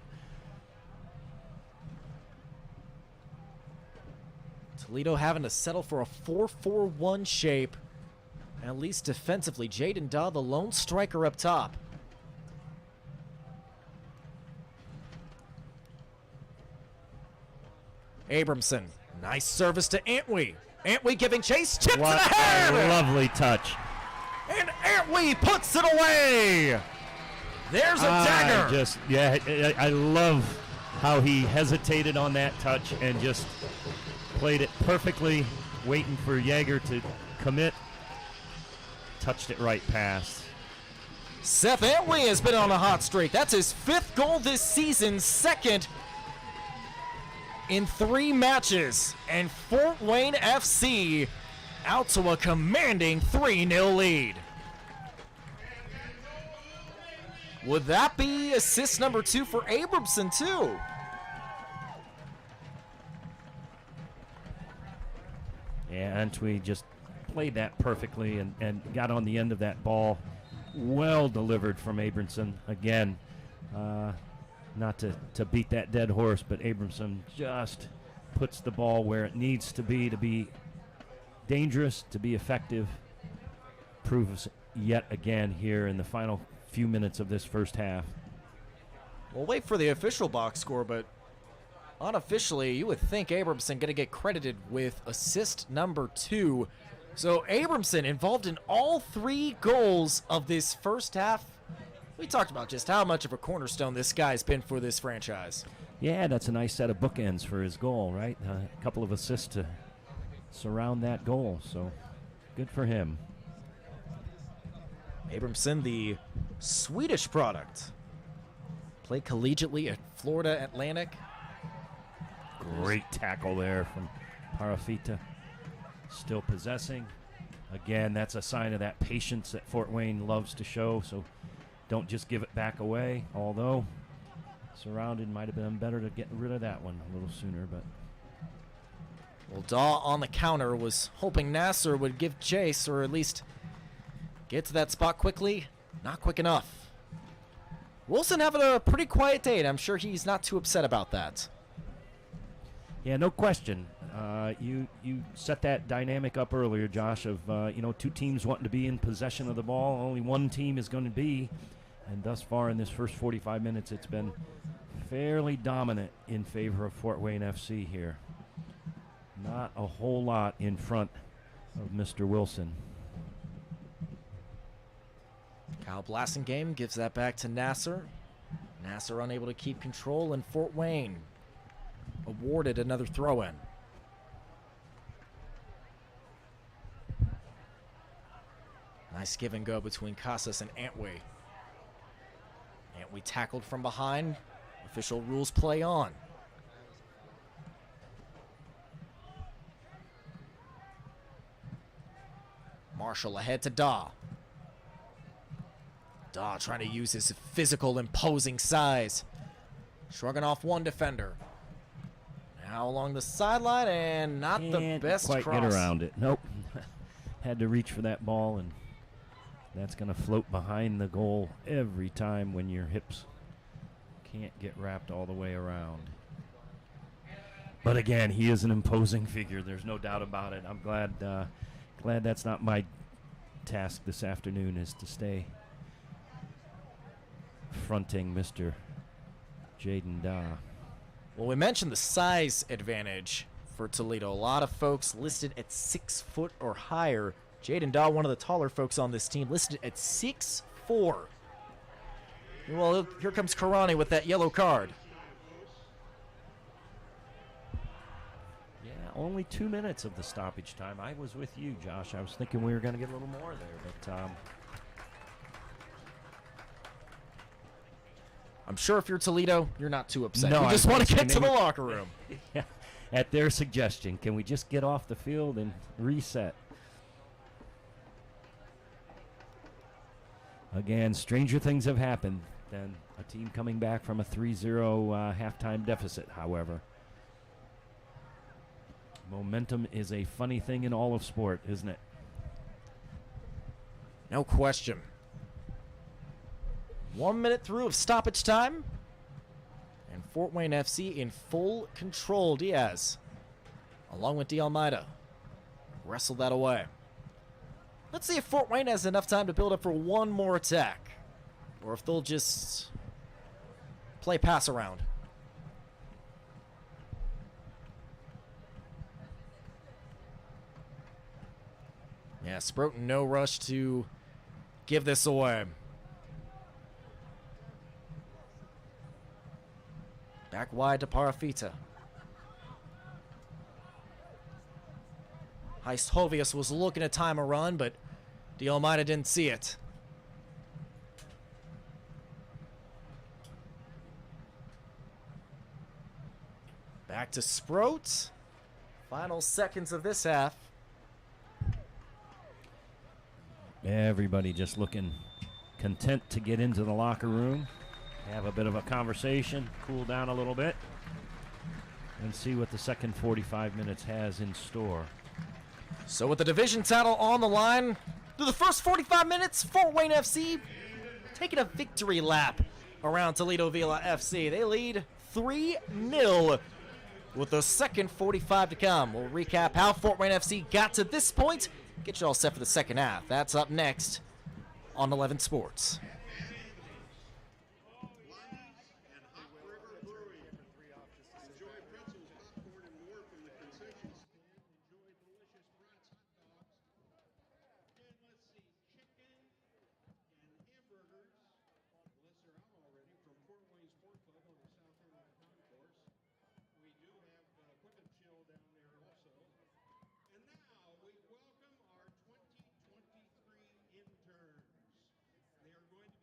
Toledo having to settle for a 4-4-1 shape, at least defensively. Jaden Daw, the lone striker up top. Abramson, nice service to Antwi. Antwi giving chase, chips What in the head! a lovely touch. And Antwi puts it away! There's a dagger! I love how he hesitated on that touch and just played it perfectly, waiting for Jaeger to commit. Touched it right past. Seth Antwi has been on a hot streak. That's his 5th goal this season, 2nd in 3 matches. And Fort Wayne FC out to a commanding 3-0 lead. Would that be assist number 2 for Abramson, too? Yeah, Antwi just played that perfectly and got on the end of that ball. Well delivered from Abramson. Again, not to beat that dead horse, but Abramson just puts the ball where it needs to be dangerous, to be effective. Proves yet again here in the final few minutes of this first half. We'll wait for the official box score, but unofficially, you would think Abramson going to get credited with assist number 2. So Abramson involved in all 3 goals of this first half. We talked about just how much of a cornerstone this guy's been for this franchise. Yeah, that's a nice set of bookends for his goal, right? A couple of assists to surround that goal, so good for him. Abramson, the Swedish product. Played collegiately at Florida Atlantic. Great tackle there from Parafita. Still possessing. Again, that's a sign of that patience that Fort Wayne loves to show, so don't just give it back away, although surrounded might have been better to get rid of that one a little sooner. But Well, Daw on the counter was hoping Nasser would give chase or at least get to that spot quickly. Not quick enough. Wilson having a pretty quiet day, and I'm sure he's not too upset about that. yeah, no question. You set that dynamic up earlier, Josh, of two teams wanting to be in possession of the ball. Only one team is going to be, and thus far in this first 45 minutes, it's been fairly dominant in favor of Fort Wayne FC here. Not a whole lot in front of Mr. Wilson. Kyle Blassingame gives that back to Nasser. Nasser unable to keep control, and Fort Wayne awarded another throw-in. Nice give and go between Casas and Antwi. Antwi tackled from behind. Official rules play on. Marshall ahead to Daw. Daw trying to use his physical, imposing size. Shrugging off one defender. Now along the sideline, and not the best quite cross. Get around it. Nope. Had to reach for that ball, and that's going to float behind the goal every time when your hips can't get wrapped all the way around. But again, he is an imposing figure. There's no doubt about it. I'm glad that's not my task this afternoon, is to stay fronting Mr. Jaden Daw. Well, we mentioned the size advantage for Toledo. A lot of folks listed at 6 foot or higher. Jaden Daw, one of the taller folks on this team, listed at 6'4". Well, here comes Karani with that yellow card. Yeah, only 2 minutes of the stoppage time. I was with you, Josh. I was thinking we were going to get a little more there, but I'm sure if you're Toledo, you're not too upset. No, you just I want was to get to the thinking locker room. yeah, at their suggestion, can we just get off the field and reset? Again, stranger things have happened than a team coming back from a 3-0 halftime deficit, however. Momentum is a funny thing in all of sport, isn't it? No question. 1 minute through of stoppage time. And Fort Wayne FC in full control. Diaz, along with De Almeida, wrestled that away. Let's see if Fort Wayne has enough time to build up for one more attack, or if they'll just play pass around. Yeah, Sproat in no rush to give this away. Back wide to Parafita. Heist was looking to time a run, but De Almeida didn't see it. Back to Sproat. Final seconds of this half. Everybody just looking content to get into the locker room, have a bit of a conversation, cool down a little bit, and see what the second 45 minutes has in store. So with the division title on the line, through the first 45 minutes, Fort Wayne FC taking a victory lap around Toledo Villa FC. They lead 3-0 with the second 45 to come. We'll recap how Fort Wayne FC got to this point, get you all set for the second half. That's up next on 11 Sports. They are going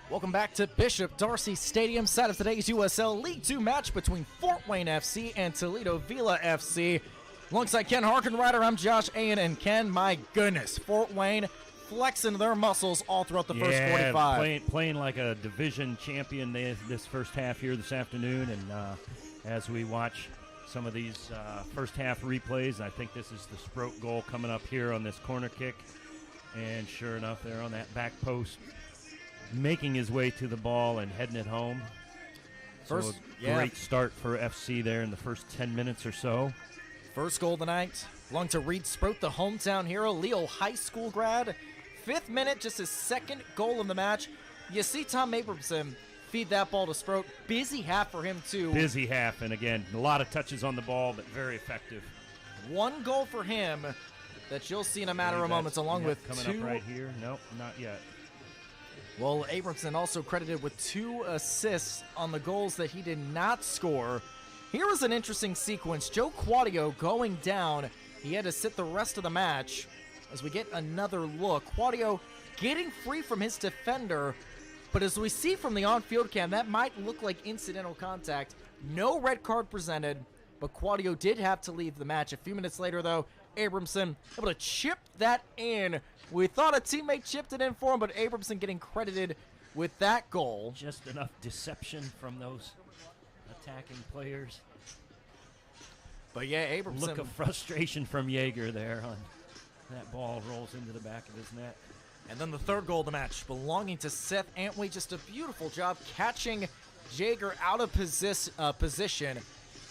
Welcome back to Bishop Darcy Stadium, side of today's USL League 2 match between Fort Wayne FC and Toledo Villa FC. Alongside Ken Harkenrider, I'm Josh Ayen, and Ken, my goodness, Fort Wayne flexing their muscles all throughout the first 45. Playing like a division champion this first half here this afternoon, and as we watch some of these first half replays, I think this is the Sproat goal coming up here on this corner kick, and sure enough, they're on that back post, making his way to the ball and heading it home. First, great start for FC there in the first 10 minutes or so. First goal tonight belonged to Reed Sproat, the hometown hero, Leo High School grad. 5th minute, just his second goal in the match. You see Tom Abramson feed that ball to Sproat. Busy half for him, too. Busy half, and again, a lot of touches on the ball, but very effective. 1 goal for him that you'll see in a matter of moments, along with coming 2. Up right here. Nope, not yet. Well, Abramson also credited with 2 assists on the goals that he did not score. Here was an interesting sequence. Joe Quadio going down. He had to sit the rest of the match. As we get another look, Quadio getting free from his defender, but as we see from the on-field cam, that might look like incidental contact. No red card presented, but Quadio did have to leave the match. A few minutes later, though, Abramson able to chip that in. We thought a teammate chipped it in for him, but Abramson getting credited with that goal. Just enough deception from those attacking players. But yeah, Abramson. Look of frustration from Yeager there on that ball rolls into the back of his net. And then the third goal of the match belonging to Seth Antwi. Just a beautiful job catching Jaeger out of position,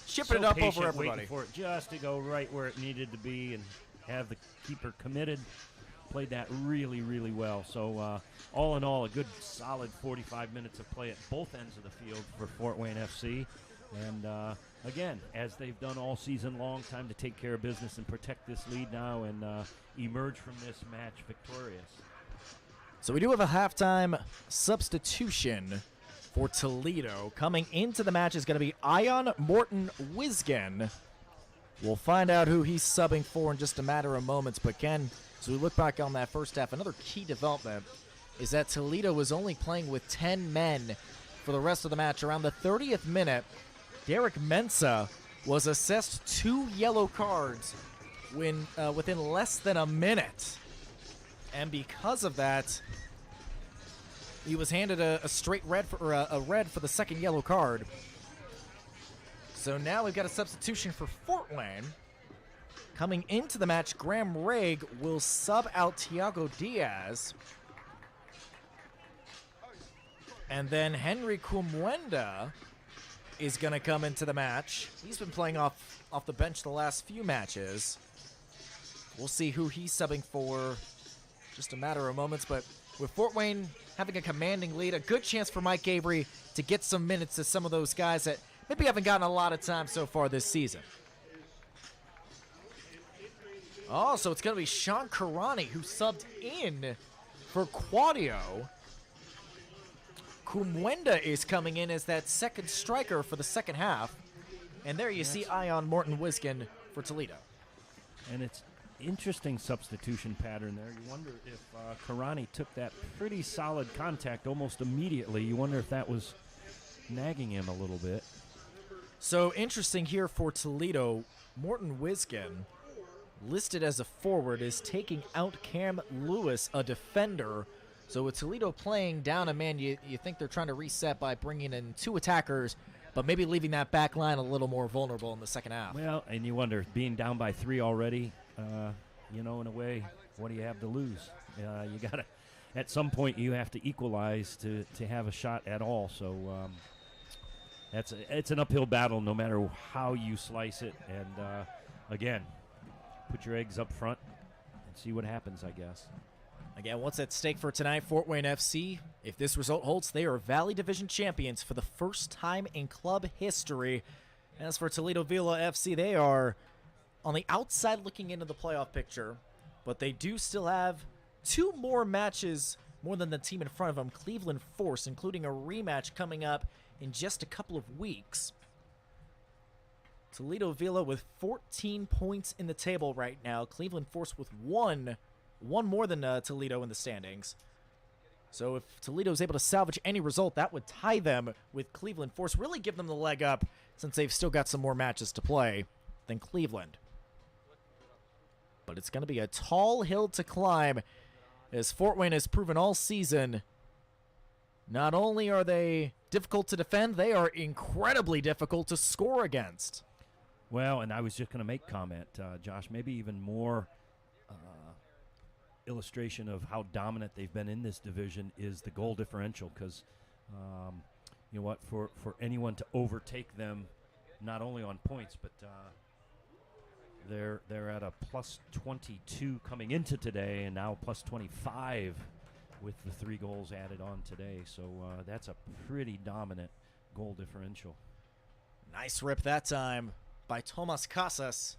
chipping it up over everybody. Waiting for it just to go right where it needed to be and have the keeper committed. Played that really, really well. So all in all, a good solid 45 minutes of play at both ends of the field for Fort Wayne FC. And again, as they've done all season long, time to take care of business and protect this lead now and emerge from this match victorious. So we do have a halftime substitution for Toledo. Coming into the match is going to be Ion Morton Wisgen. We'll find out who he's subbing for in just a matter of moments. But Ken, as we look back on that first half, another key development is that Toledo was only playing with 10 men for the rest of the match. Around the 30th minute, Derek Mensah was assessed 2 yellow cards within less than a minute. And because of that, he was handed a straight red for a red for the second yellow card. So now we've got a substitution for Fort Wayne. Coming into the match, Graham Raig will sub out Tiago Diaz. And then Henry Kumwenda is going to come into the match. He's been playing off the bench the last few matches. We'll see who he's subbing for just a matter of moments. But with Fort Wayne having a commanding lead, a good chance for Mike Avery to get some minutes to some of those guys that maybe haven't gotten a lot of time so far this season. Oh, so it's going to be Sean Karani who subbed in for Quadio. Kumwenda is coming in as that second striker for the second half. And there you see Ion Morton Wisgen for Toledo. And it's interesting substitution pattern there. You wonder if Karani took that pretty solid contact almost immediately. You wonder if that was nagging him a little bit. So interesting here for Toledo, Morton Wisgen, listed as a forward, is taking out Cam Lewis, a defender. So with Toledo playing down a man, you think they're trying to reset by bringing in 2 attackers, but maybe leaving that back line a little more vulnerable in the second half. Well, and you wonder, being down by 3 already, in a way, what do you have to lose? You got to, at some point, you have to equalize to have a shot at all. So it's an uphill battle no matter how you slice it. And, again, put your eggs up front and see what happens, I guess. Again, what's at stake for tonight? Fort Wayne FC. If this result holds, they are Valley Division champions for the first time in club history. As for Toledo Villa FC, they are on the outside looking into the playoff picture, but they do still have 2 more matches more than the team in front of them, Cleveland Force, including a rematch coming up in just a couple of weeks. Toledo Villa with 14 points in the table right now. Cleveland Force with one more than Toledo in the standings. So if Toledo's able to salvage any result, that would tie them with Cleveland Force, really give them the leg up since they've still got some more matches to play than Cleveland. But it's going to be a tall hill to climb, as Fort Wayne has proven all season. Not only are they difficult to defend, they are incredibly difficult to score against. Well, and I was just going to make comment, Josh, maybe even more illustration of how dominant they've been in this division is the goal differential, because you know what, for anyone to overtake them, not only on points, but they're at a plus 22 coming into today, and now plus 25 with the 3 goals added on today. So that's a pretty dominant goal differential. Nice rip that time by Tomas Casas.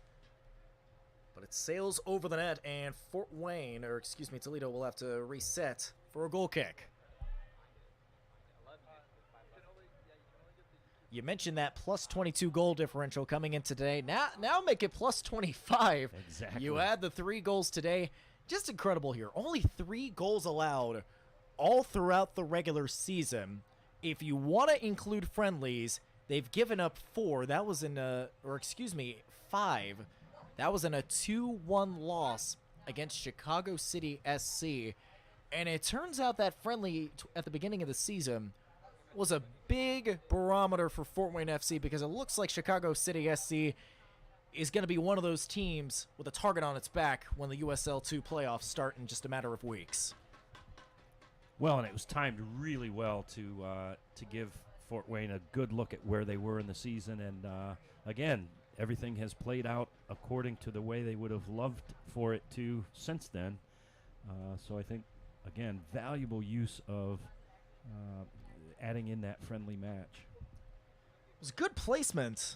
But it sails over the net, and Fort Wayne, or excuse me, Toledo will have to reset for a goal kick. You mentioned that plus 22 goal differential coming in today. Now make it plus 25. Exactly. You add the 3 goals today. Just incredible here. Only 3 goals allowed all throughout the regular season. If you want to include friendlies, they've given up 4. That was in or excuse me, 5. That was in a 2-1 loss against Chicago City SC. And it turns out that friendly at the beginning of the season was a big barometer for Fort Wayne FC, because it looks like Chicago City SC is going to be one of those teams with a target on its back when the USL 2 playoffs start in just a matter of weeks. Well, and it was timed really well to give Fort Wayne a good look at where they were in the season. And, again, everything has played out according to the way they would have loved for it to since then. So I think, again, valuable use of adding in that friendly match. It was good placement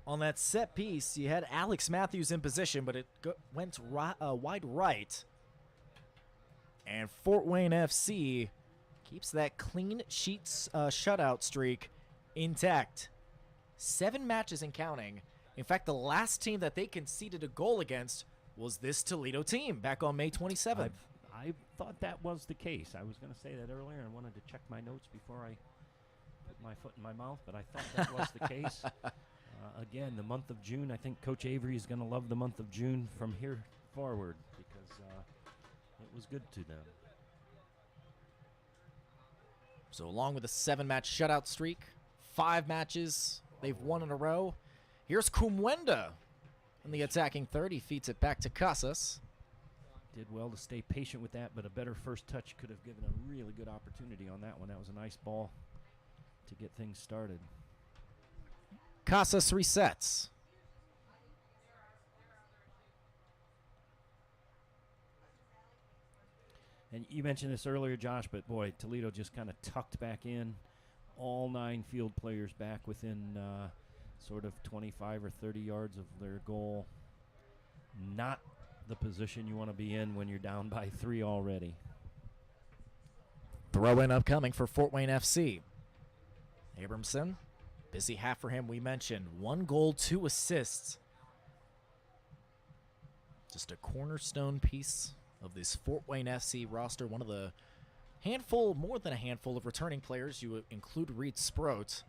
on that set piece. You had Alex Matthews in position, but it went wide right. And Fort Wayne FC keeps that clean sheets shutout streak intact. 7 matches and counting. In fact, the last team that they conceded a goal against was this Toledo team back on May 27th. I thought that was the case. I was going to say that earlier and wanted to check my notes before I put my foot in my mouth, but I thought that was the case. Again, the month of June, I think Coach Avery is going to love the month of June from here forward, because it was good to them. So along with a 7-match shutout streak, 5 matches they've won in a row. Here's Kumwenda in the attacking third. He feeds it back to Casas. Did well to stay patient with that, but a better first touch could have given a really good opportunity on that one. That was a nice ball to get things started. Casas resets. And you mentioned this earlier, Josh, but boy, Toledo just kind of tucked back in. All 9 field players back within sort of 25 or 30 yards of their goal. Not the position you want to be in when you're down by 3 already. Throw in upcoming for Fort Wayne FC. Abramson, busy half for him, we mentioned. 1 goal, 2 assists. Just a cornerstone piece of this Fort Wayne FC roster. One of the handful, more than a handful of returning players. You include Reed Sproat.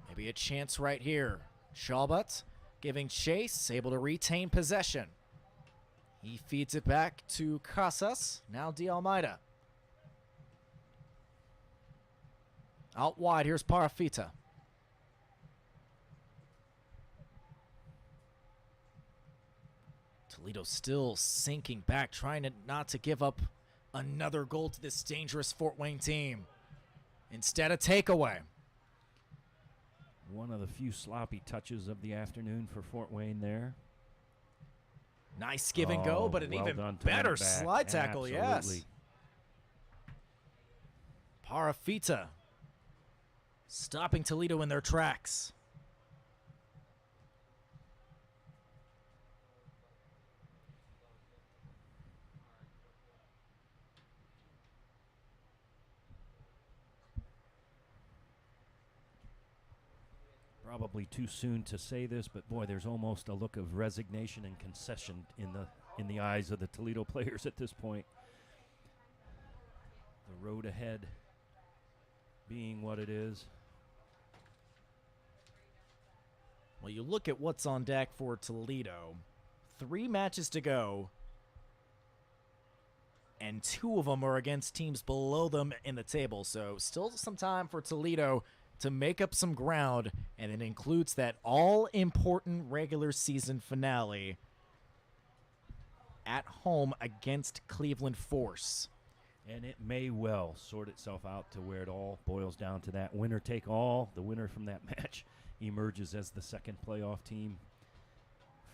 Maybe a chance right here. Shawbutt giving chase, able to retain possession. He feeds it back to Casas. Now De Almeida. Out wide, here's Parafita. Toledo still sinking back, trying not to give up another goal to this dangerous Fort Wayne team. Instead, a takeaway. One of the few sloppy touches of the afternoon for Fort Wayne there. Nice give and go, but an well even done to better the back. slide tackle, Absolutely. yes. Parafita stopping Toledo in their tracks. Probably too soon to say this, but boy, there's almost a look of resignation and concession in the eyes of the Toledo players at this point. The road ahead being what it is. Well, you look at what's on deck for Toledo. 3 matches to go, and 2 of them are against teams below them in the table. So still some time for Toledo to make up some ground, and it includes that all-important regular season finale at home against Cleveland Force. And it may well sort itself out to where it all boils down to that winner take all. The winner from that match emerges as the second playoff team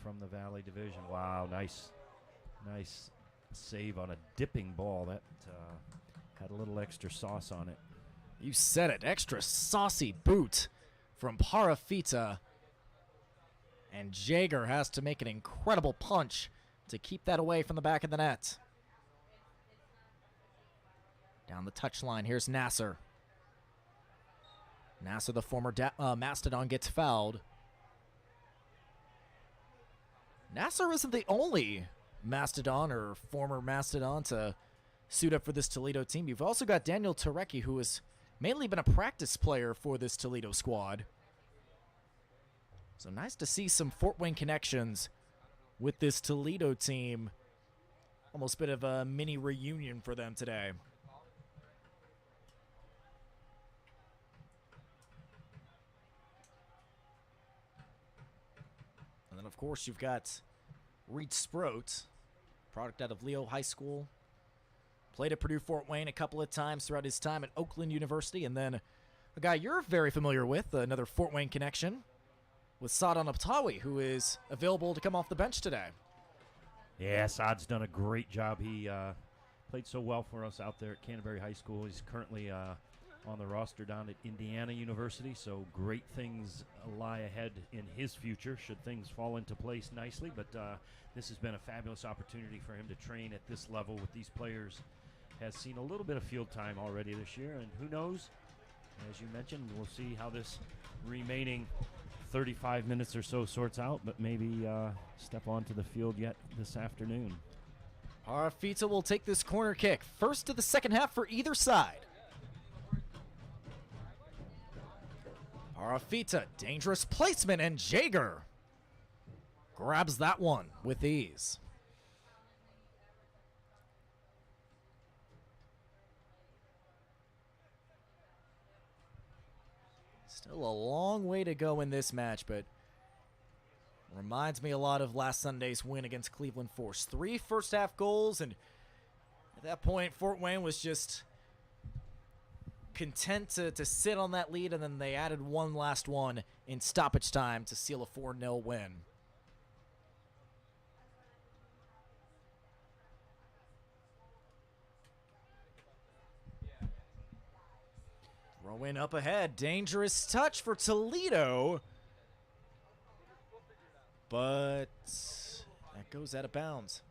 from the Valley Division. Wow, nice save on a dipping ball. That had a little extra sauce on it. You said it. Extra saucy boot from Parafita. And Jaeger has to make an incredible punch to keep that away from the back of the net. Down the touchline, here's Nasser. Nasser, the former Mastodon, gets fouled. Nasser isn't the only Mastodon or former Mastodon to suit up for this Toledo team. You've also got Daniel Tarecki, who has mainly been a practice player for this Toledo squad. So nice to see some Fort Wayne connections with this Toledo team. Almost a bit of a mini reunion for them today. And then, of course, you've got Reed Sproat, product out of Leo High School. Played at Purdue Fort Wayne a couple of times throughout his time at Oakland University. And then a guy you're very familiar with, another Fort Wayne connection, with Sadan Abtawi, who is available to come off the bench today. Yeah, Saad's done a great job. He played so well for us out there at Canterbury High School. He's currently on the roster down at Indiana University, so great things lie ahead in his future should things fall into place nicely. But this has been a fabulous opportunity for him to train at this level with these players. Has seen a little bit of field time already this year, and who knows, as you mentioned, we'll see how this remaining 35 minutes or so sorts out, but maybe step onto the field yet this afternoon. Parafita will take this corner kick. First of the second half for either side. Parafita, dangerous placement, and Jaeger grabs that one with ease. Still a long way to go in this match, but reminds me a lot of last Sunday's win against Cleveland Force. 3 first-half goals, and at that point, Fort Wayne was just content to sit on that lead, and then they added one last one in stoppage time to seal a 4-0 win. Throw in up ahead. Dangerous touch for Toledo. But that goes out of bounds.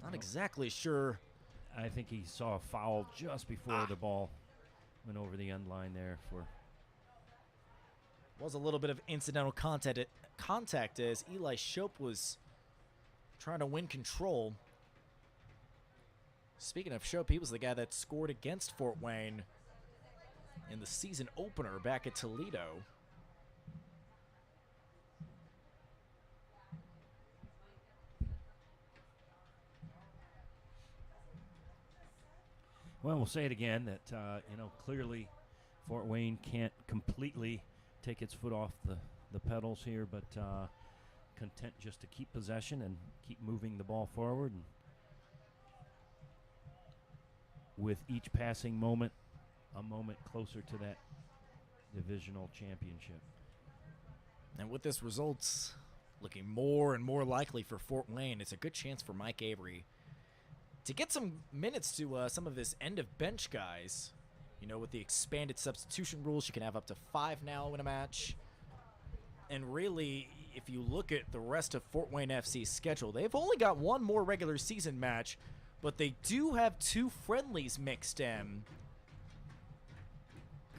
Not exactly sure. I think he saw a foul just before the ball went over the end line there. Was a little bit of incidental contact as Eli Shope was trying to win control. Speaking of Shope, he was the guy that scored against Fort Wayne in the season opener back at Toledo. Well, we'll say it again that, clearly Fort Wayne can't completely take its foot off the pedals here, but content just to keep possession and keep moving the ball forward. And with each passing moment, a moment closer to that divisional championship. And with this results looking more and more likely for Fort Wayne, it's a good chance for Mike Avery to get some minutes to some of his end-of-bench guys. You know, with the expanded substitution rules, you can have up to 5 now in a match. And really, if you look at the rest of Fort Wayne FC's schedule, they've only got 1 more regular season match, but they do have 2 friendlies mixed in.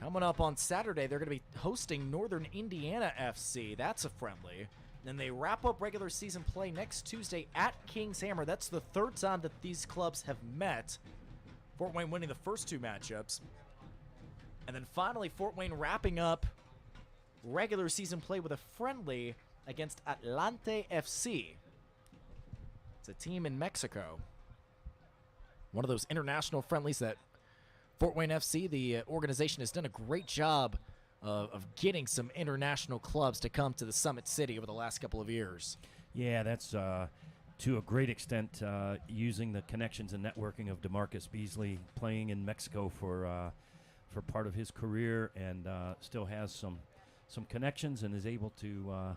Coming up on Saturday, they're going to be hosting Northern Indiana FC. That's a friendly. Then they wrap up regular season play next Tuesday at Kings Hammer. That's the 3rd time that these clubs have met. Fort Wayne winning the first two matchups. And then finally, Fort Wayne wrapping up regular season play with a friendly against Atlante FC. It's a team in Mexico. One of those international friendlies that Fort Wayne FC, the organization, has done a great job of getting some international clubs to come to the Summit City over the last couple of years. Yeah, that's to a great extent using the connections and networking of DeMarcus Beasley, playing in Mexico for part of his career, and still has some connections and is able to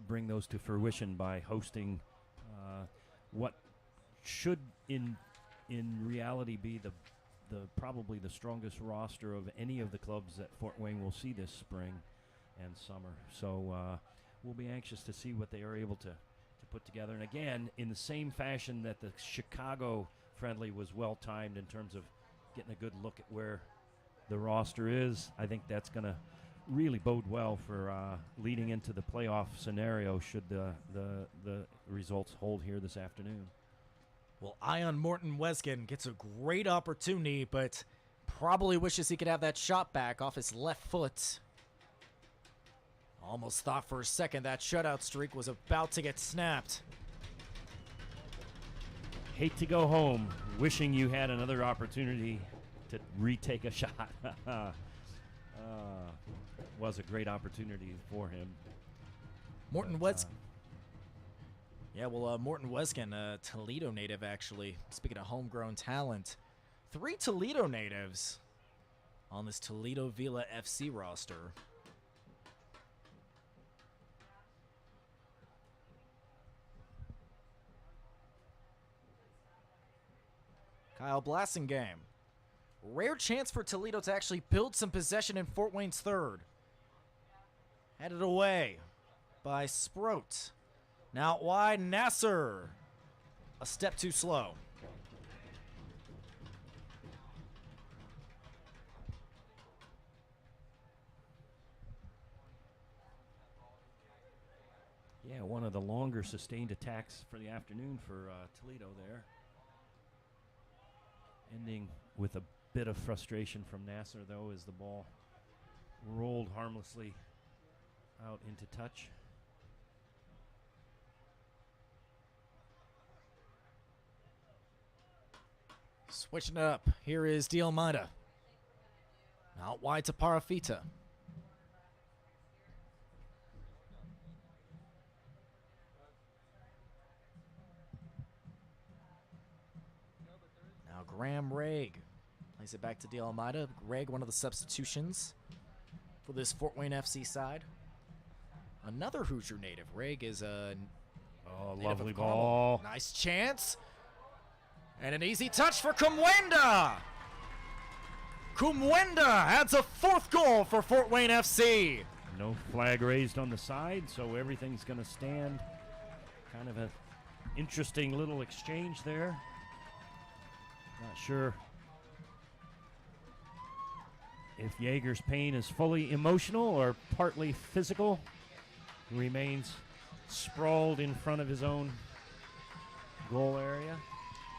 bring those to fruition by hosting what should in reality be the probably the strongest roster of any of the clubs that Fort Wayne will see this spring and summer. So we'll be anxious to see what they are able to put together. And again, in the same fashion that the Chicago friendly was well timed in terms of getting a good look at where the roster is, I think that's going to really bode well for leading into the playoff scenario should the results hold here this afternoon. Well, Ion Morton Weskin gets a great opportunity, but probably wishes he could have that shot back off his left foot. Almost thought for a second that shutout streak was about to get snapped. Hate to go home wishing you had another opportunity to retake a shot. Was a great opportunity for him. Morton Weskin. Yeah, well, Morton Weskin, a Toledo native, actually. Speaking of homegrown talent, 3 Toledo natives on this Toledo Villa FC roster. Kyle Blassingame. Rare chance for Toledo to actually build some possession in Fort Wayne's third. Headed away by Sproat. Now out wide, Nasser. A step too slow. Yeah, one of the longer sustained attacks for the afternoon for Toledo there. Ending with a bit of frustration from Nasser, though, as the ball rolled harmlessly out into touch. Switching it up. Here is Dialmada. Out wide to Parafita. Now Graham Raig plays it back to Dialmada. Raig, one of the substitutions for this Fort Wayne FC side. Another Hoosier native. Raig is a lovely ball. Nice chance. And an easy touch for Kumwenda. Kumwenda adds a 4th goal for Fort Wayne FC. No flag raised on the side, so everything's going to stand. Kind of an interesting little exchange there. Not sure if Jaeger's pain is fully emotional or partly physical. He remains sprawled in front of his own goal area.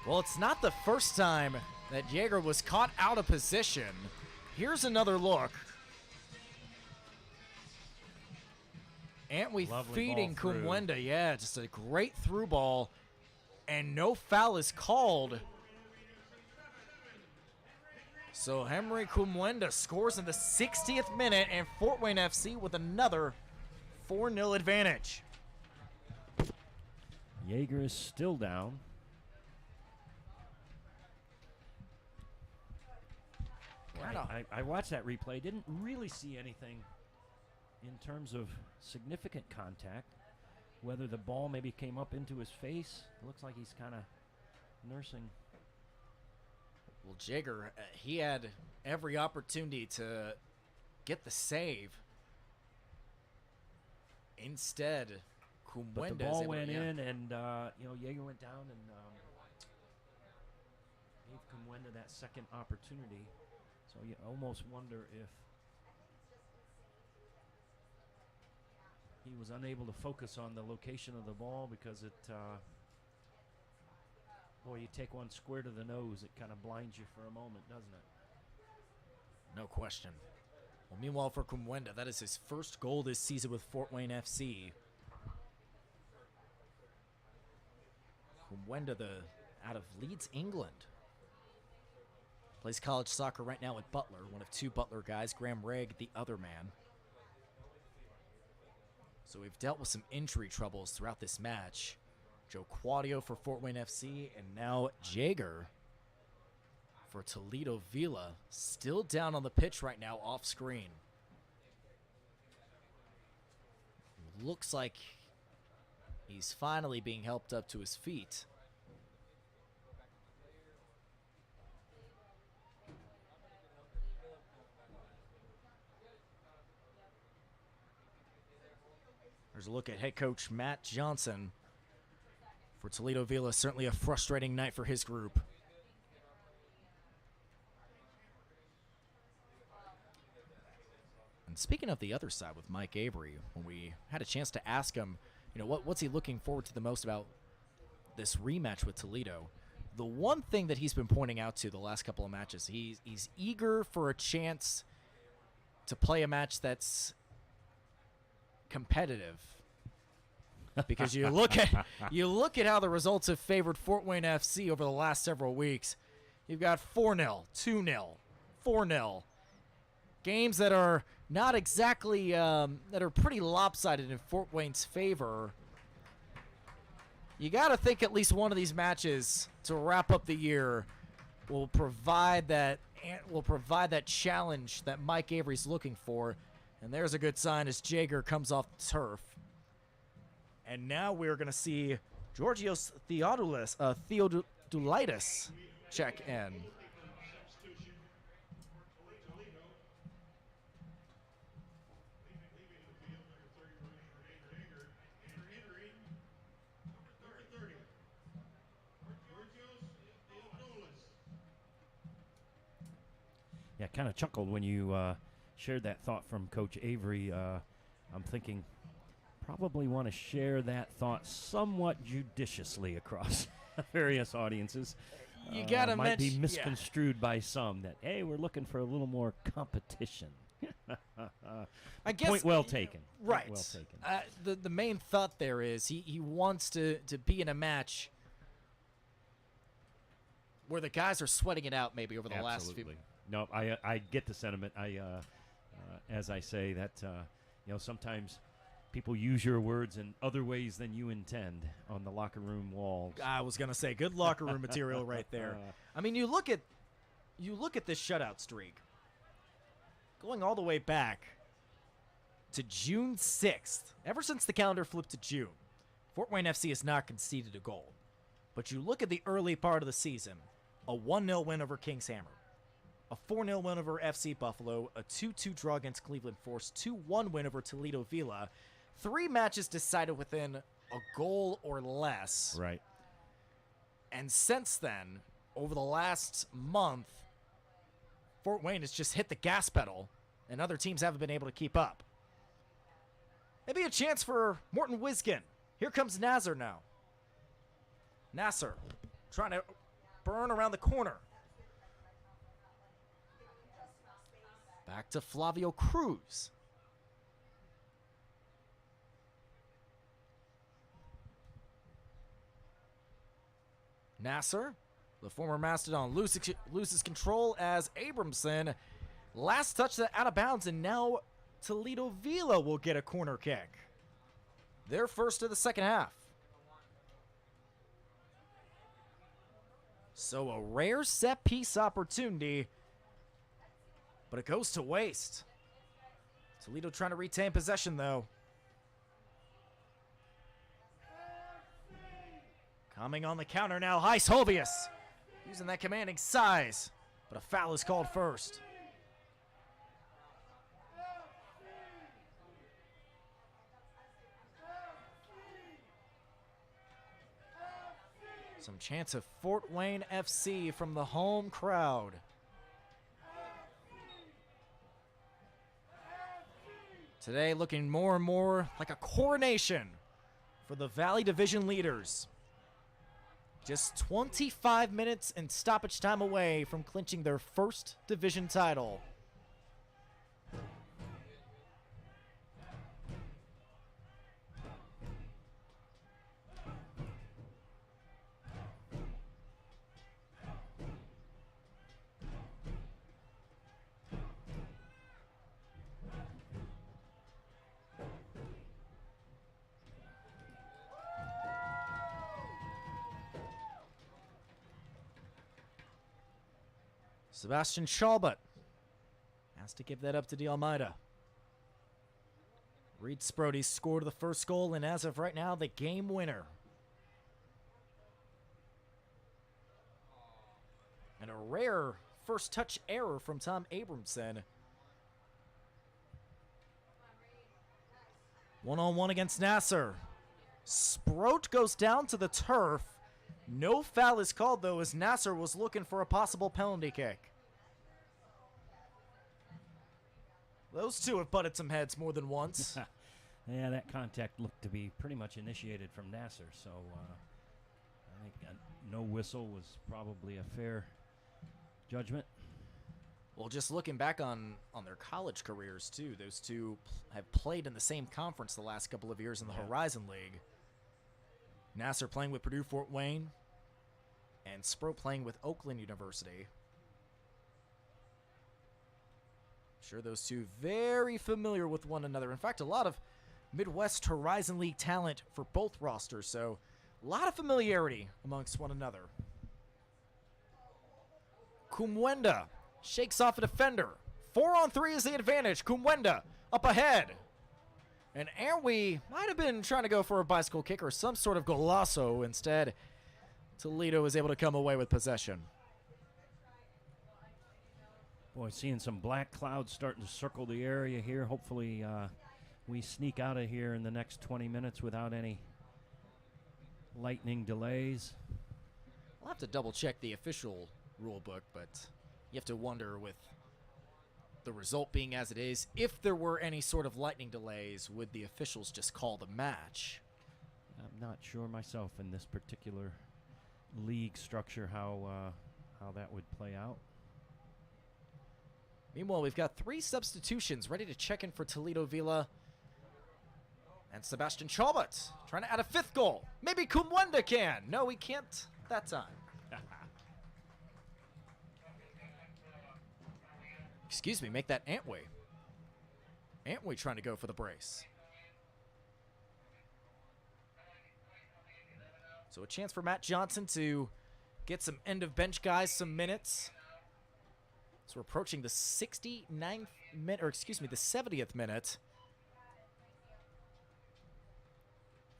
Well, it's not the first time that Jaeger was caught out of position. Here's another look. Antwi feeding Kumwenda. Yeah, just a great through ball. And no foul is called. So Henry Kumwenda scores in the 60th minute, and Fort Wayne FC with another 4-0 advantage. Jaeger is still down. I watched that replay. Didn't really see anything in terms of significant contact. Whether the ball maybe came up into his face. It looks like he's kind of nursing. Well, Jaeger, he had every opportunity to get the save. Instead, Kumwenda. But the ball went in, and Jaeger went down and gave Kumwenda that second opportunity. So you almost wonder if he was unable to focus on the location of the ball because it Boy, you take one square to the nose, it kind of blinds you for a moment, doesn't it? No question. Well, meanwhile for Kumwenda, that is his first goal this season with Fort Wayne FC. Kumwenda, out of Leeds, England. Plays college soccer right now at Butler, one of two Butler guys. Graham Regg, the other man. So we've dealt with some injury troubles throughout this match. Joe Quadio for Fort Wayne FC, and now Jaeger for Toledo Villa. Still down on the pitch right now, off screen. Looks like he's finally being helped up to his feet. There's a look at head coach Matt Johnson for Toledo Villa. Certainly a frustrating night for his group. And speaking of the other side with Mike Avery, when we had a chance to ask him, you know, what's he looking forward to the most about this rematch with Toledo, the one thing that he's been pointing out to the last couple of matches, he's eager for a chance to play a match that's competitive. Because you look at how the results have favored Fort Wayne FC over the last several weeks. You've got 4-0, 2-0, 4-0. Games that are not exactly that are pretty lopsided in Fort Wayne's favor. You got to think at least one of these matches to wrap up the year will provide that challenge that Mike Avery's looking for. And there's a good sign as Jaeger comes off the turf. And now we're going to see Georgios Theodulaitis check in. Yeah, kind of chuckled when you shared that thought from Coach Avery. I'm thinking probably want to share that thought somewhat judiciously across various audiences. You gotta might mention, be misconstrued by some that, hey, we're looking for a little more competition. I guess point well taken. Right. Point well taken. The main thought there is he wants to be in a match where the guys are sweating it out maybe over the last few. No, I get the sentiment. As I say that, sometimes people use your words in other ways than you intend on the locker room walls. I was gonna say, good locker room material right there. I mean, you look at this shutout streak, going all the way back to June 6th. Ever since the calendar flipped to June, Fort Wayne FC has not conceded a goal. But you look at the early part of the season: a 1-0 win over Kings Hammer, a 4-0 win over FC Buffalo, a 2-2 draw against Cleveland Force, 2-1 win over Toledo Villa. 3 matches decided within a goal or less. Right. And since then, over the last month, Fort Wayne has just hit the gas pedal, and other teams haven't been able to keep up. Maybe a chance for Morton Wiskin. Here comes Nasser now. Nasser trying to burn around the corner. Back to Flavio Cruz. Nasser, the former Mastodon, loses control as Abramson last touched that out of bounds, and now Toledo Villa will get a corner kick. Their first of the second half. So a rare set piece opportunity, but it goes to waste. Toledo trying to retain possession though. Coming on the counter now, Heis Holvius, using that commanding size, but a foul is called first. Some chance of Fort Wayne FC from the home crowd. Today looking more and more like a coronation for the Valley Division leaders. Just 25 minutes and stoppage time away from clinching their first division title. Sebastian Schalbut has to give that up to De Almeida. Reed Sprody scored the first goal, and as of right now, the game winner. And a rare first touch error from Tom Abramson. One-on-one against Nasser. Sproat goes down to the turf. No foul is called, though, as Nasser was looking for a possible penalty kick. Those two have butted some heads more than once. Yeah, that contact looked to be pretty much initiated from Nasser, so I think no whistle was probably a fair judgment. Well, just looking back on their college careers, too, those two have played in the same conference the last couple of years in the Horizon League. Nasser playing with Purdue Fort Wayne, and Spro playing with Oakland University. Sure, those two very familiar with one another. In fact, a lot of Midwest Horizon League talent for both rosters, so a lot of familiarity amongst one another. Kumwenda shakes off a defender. 4-on-3 is the advantage. Kumwenda up ahead. And Airwe might have been trying to go for a bicycle kick or some sort of golazo. Instead, Toledo was able to come away with possession. Boy, seeing some black clouds starting to circle the area here. Hopefully we sneak out of here in the next 20 minutes without any lightning delays. I'll have to double check the official rule book, but you have to wonder, with the result being as it is, if there were any sort of lightning delays, would the officials just call the match? I'm not sure myself in this particular league structure how that would play out. Meanwhile, we've got 3 substitutions ready to check in for Toledo Villa. And Sebastian Chalbut trying to add a 5th goal. Maybe Kumwenda can. No, he can't that time. Excuse me, make that Antway. Antway trying to go for the brace. So a chance for Matt Johnson to get some end-of-bench guys some minutes. So we're approaching the 69th minute, or excuse me, the 70th minute.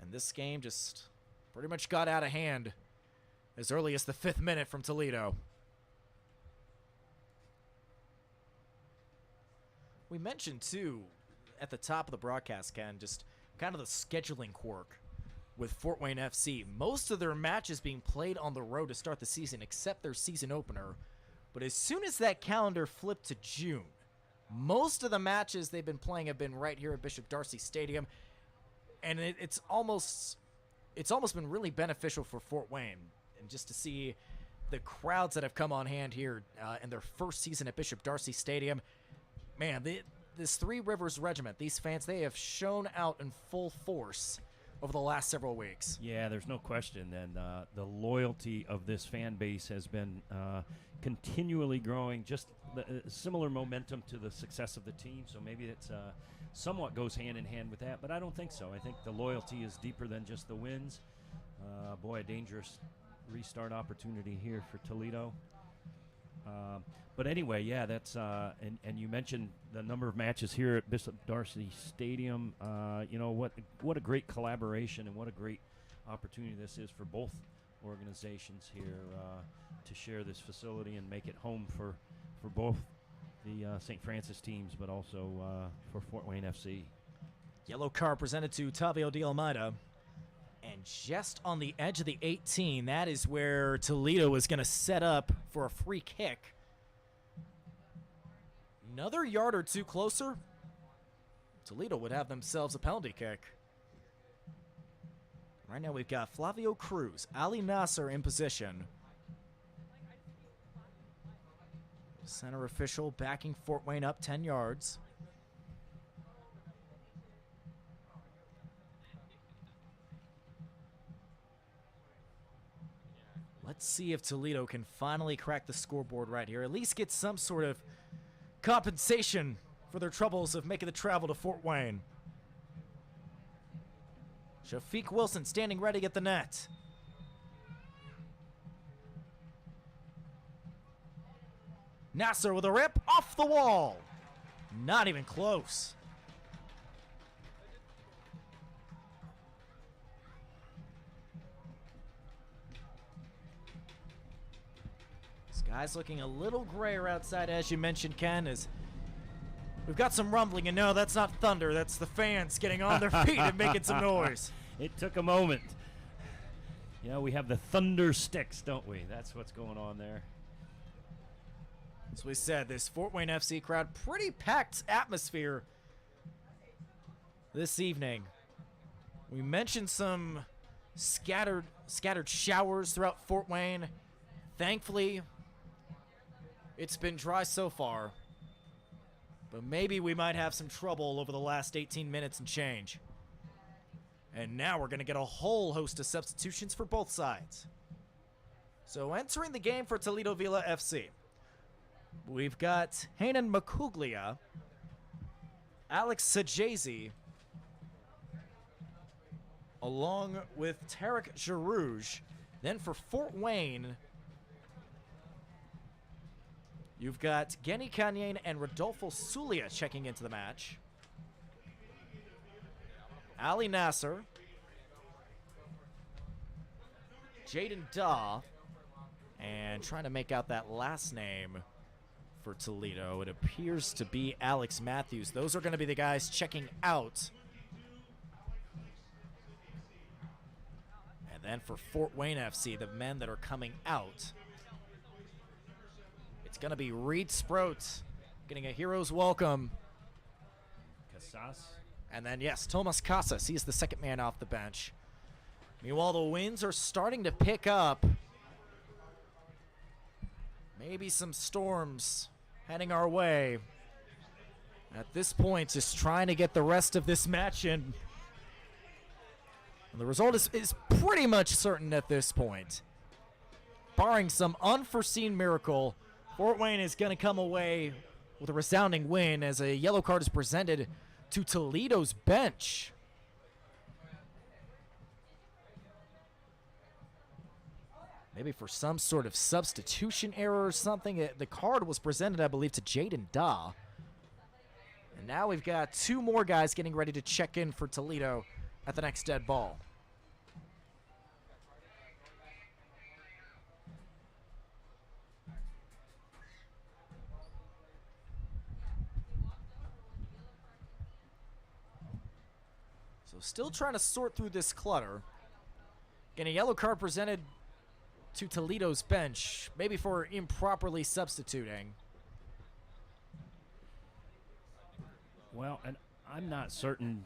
And this game just pretty much got out of hand as early as the 5th minute from Toledo. We mentioned, too, at the top of the broadcast, Ken, just kind of the scheduling quirk with Fort Wayne FC. Most of their matches being played on the road to start the season, except their season opener. But as soon as that calendar flipped to June, most of the matches they've been playing have been right here at Bishop Darcy Stadium. And it's almost been really beneficial for Fort Wayne. And just to see the crowds that have come on hand here in their first season at Bishop Darcy Stadium. Man, this Three Rivers Regiment, these fans, they have shown out in full force over the last several weeks. Yeah, there's no question. And the loyalty of this fan base has been continually growing, just similar momentum to the success of the team. So maybe it's somewhat goes hand in hand with that, but I don't think so. I think the loyalty is deeper than just the wins. Boy, a dangerous restart opportunity here for Toledo. But anyway, yeah, that's and you mentioned the number of matches here at Bishop Darcy Stadium. You know, what a great collaboration and what a great opportunity this is for both organizations here to share this facility and make it home for both the St. Francis teams, but also for Fort Wayne FC. Yellow card presented to Tavio De Almeida. And just on the edge of the 18, that is where Toledo is going to set up for a free kick. Another yard or two closer, Toledo would have themselves a penalty kick. Right now we've got Flavio Cruz, Ali Nasser in position. Center official backing Fort Wayne up 10 yards. Let's see if Toledo can finally crack the scoreboard right here. At least get some sort of compensation for their troubles of making the travel to Fort Wayne. Shafiq Wilson standing ready at the net. Nasser with a rip off the wall. Not even close. Sky's looking a little grayer outside, as you mentioned, Ken, as we've got some rumbling, and no, that's not thunder. That's the fans getting on their feet and making some noise. It took a moment. You know, we have the thunder sticks, don't we? That's what's going on there. As we said, this Fort Wayne FC crowd, pretty packed atmosphere this evening. We mentioned some scattered showers throughout Fort Wayne. Thankfully, it's been dry so far. But maybe we might have some trouble over the last 18 minutes and change. And now we're going to get a whole host of substitutions for both sides. So entering the game for Toledo Villa FC, we've got Hanan Makuglia, Alex Sajazi, along with Tarek Jarouge. Then for Fort Wayne, you've got Geni Kanyen and Rodolfo Sulia checking into the match. Ali Nasser, Jaden Daw, and trying to make out that last name for Toledo. It appears to be Alex Matthews. Those are going to be the guys checking out. And then for Fort Wayne FC, the men that are coming out, it's going to be Reed Sproat getting a hero's welcome. Casas. And then, yes, Tomas Casas. He's the second man off the bench. Meanwhile, the winds are starting to pick up. Maybe some storms heading our way. At this point, just trying to get the rest of this match in. And the result is pretty much certain at this point. Barring some unforeseen miracle, Fort Wayne is going to come away with a resounding win as a yellow card is presented to Toledo's bench. Maybe for some sort of substitution error or something. The card was presented, I believe, to Jaden Daw. And now we've got two more guys getting ready to check in for Toledo at the next dead ball. So still trying to sort through this clutter. Getting a yellow card presented to Toledo's bench, maybe for improperly substituting. Well, and I'm not certain.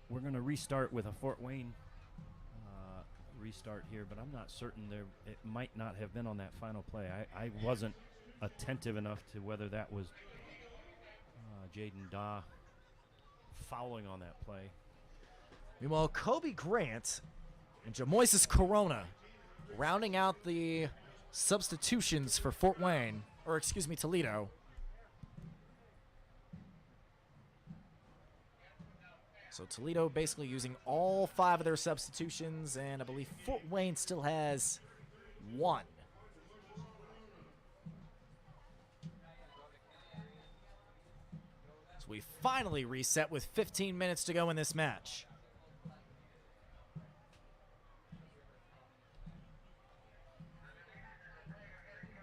We're going to restart with a Fort Wayne restart here, but I'm not certain it might not have been on that final play. I wasn't attentive enough to whether that was Jaden Daw fouling on that play. Meanwhile, Kobe Grant and Jamoises Corona rounding out the substitutions for Fort Wayne, or excuse me, Toledo. So Toledo basically using all 5 of their substitutions, and I believe Fort Wayne still has 1. So we finally reset with 15 minutes to go in this match.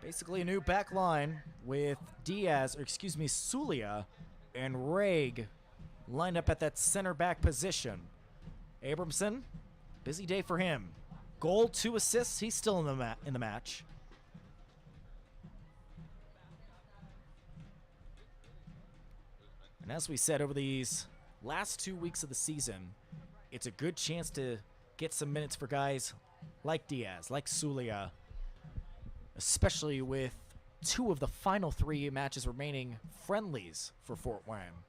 Basically a new back line with Diaz, or excuse me, Sulia and Raig lined up at that center back position. Abramson, busy day for him. Goal, 2 assists, he's still in the match. And as we said, over these last 2 weeks of the season, it's a good chance to get some minutes for guys like Diaz, like Sulia, especially with 2 of the final 3 matches remaining friendlies for Fort Wayne.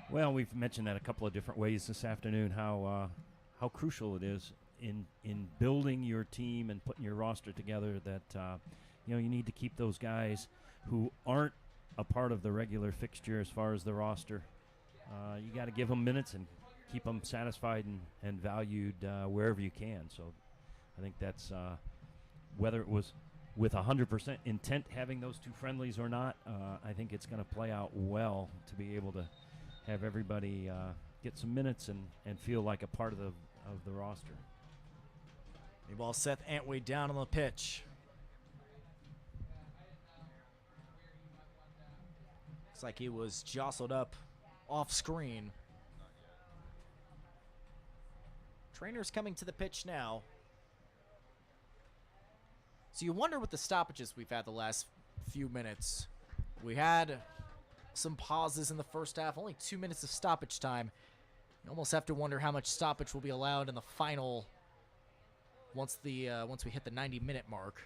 Well, we've mentioned that a couple of different ways this afternoon, how crucial it is in building your team and putting your roster together that, you need to keep those guys who aren't a part of the regular fixture as far as the roster. You got to give them minutes and keep them satisfied and valued wherever you can. So I think that's whether it was with 100% intent having those 2 friendlies or not, I think it's going to play out well to be able to have everybody get some minutes and feel like a part of the roster. Meanwhile, Seth Antwi down on the pitch. Looks like he was jostled up off screen. Trainers coming to the pitch now. So you wonder with the stoppages we've had the last few minutes. We had some pauses in the first half, only 2 minutes of stoppage time. You almost have to wonder how much stoppage will be allowed in the final once we hit the 90-minute mark.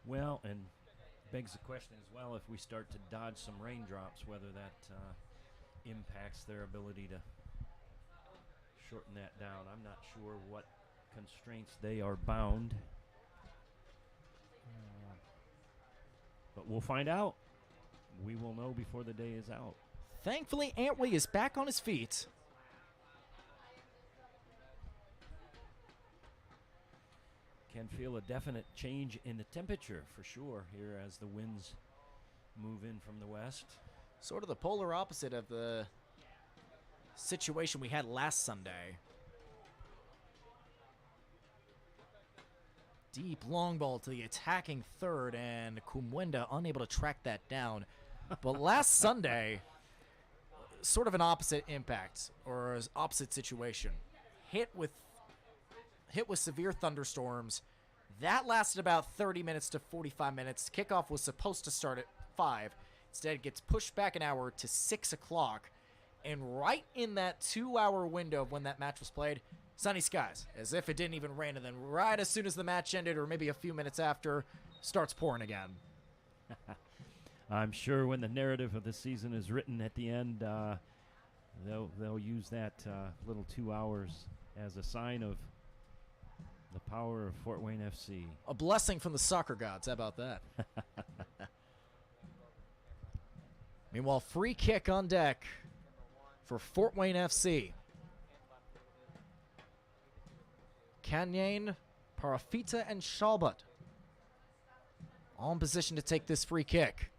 Well, and begs the question as well, if we start to dodge some raindrops, whether that impacts their ability to shorten that down. I'm not sure what constraints they are bound. But we'll find out. We will know before the day is out. Thankfully, Antwi is back on his feet. Can feel a definite change in the temperature for sure here as the winds move in from the west. Sort of the polar opposite of the situation we had last Sunday. Deep long ball to the attacking third, and Kumwenda unable to track that down. But last Sunday, sort of an opposite impact, or an opposite situation. Hit with severe thunderstorms. That lasted about 30 minutes to 45 minutes. Kickoff was supposed to start at 5. Instead, it gets pushed back an hour to 6 o'clock. And right in that 2-hour window of when that match was played, sunny skies, as if it didn't even rain. And then right as soon as the match ended, or maybe a few minutes after, starts pouring again. I'm sure when the narrative of the season is written at the end, they'll use that little 2 hours as a sign of the power of Fort Wayne FC. A blessing from the soccer gods. How about that? Meanwhile, free kick on deck for Fort Wayne FC. Kanyan, Parafita, and Shalbat all in position to take this free kick.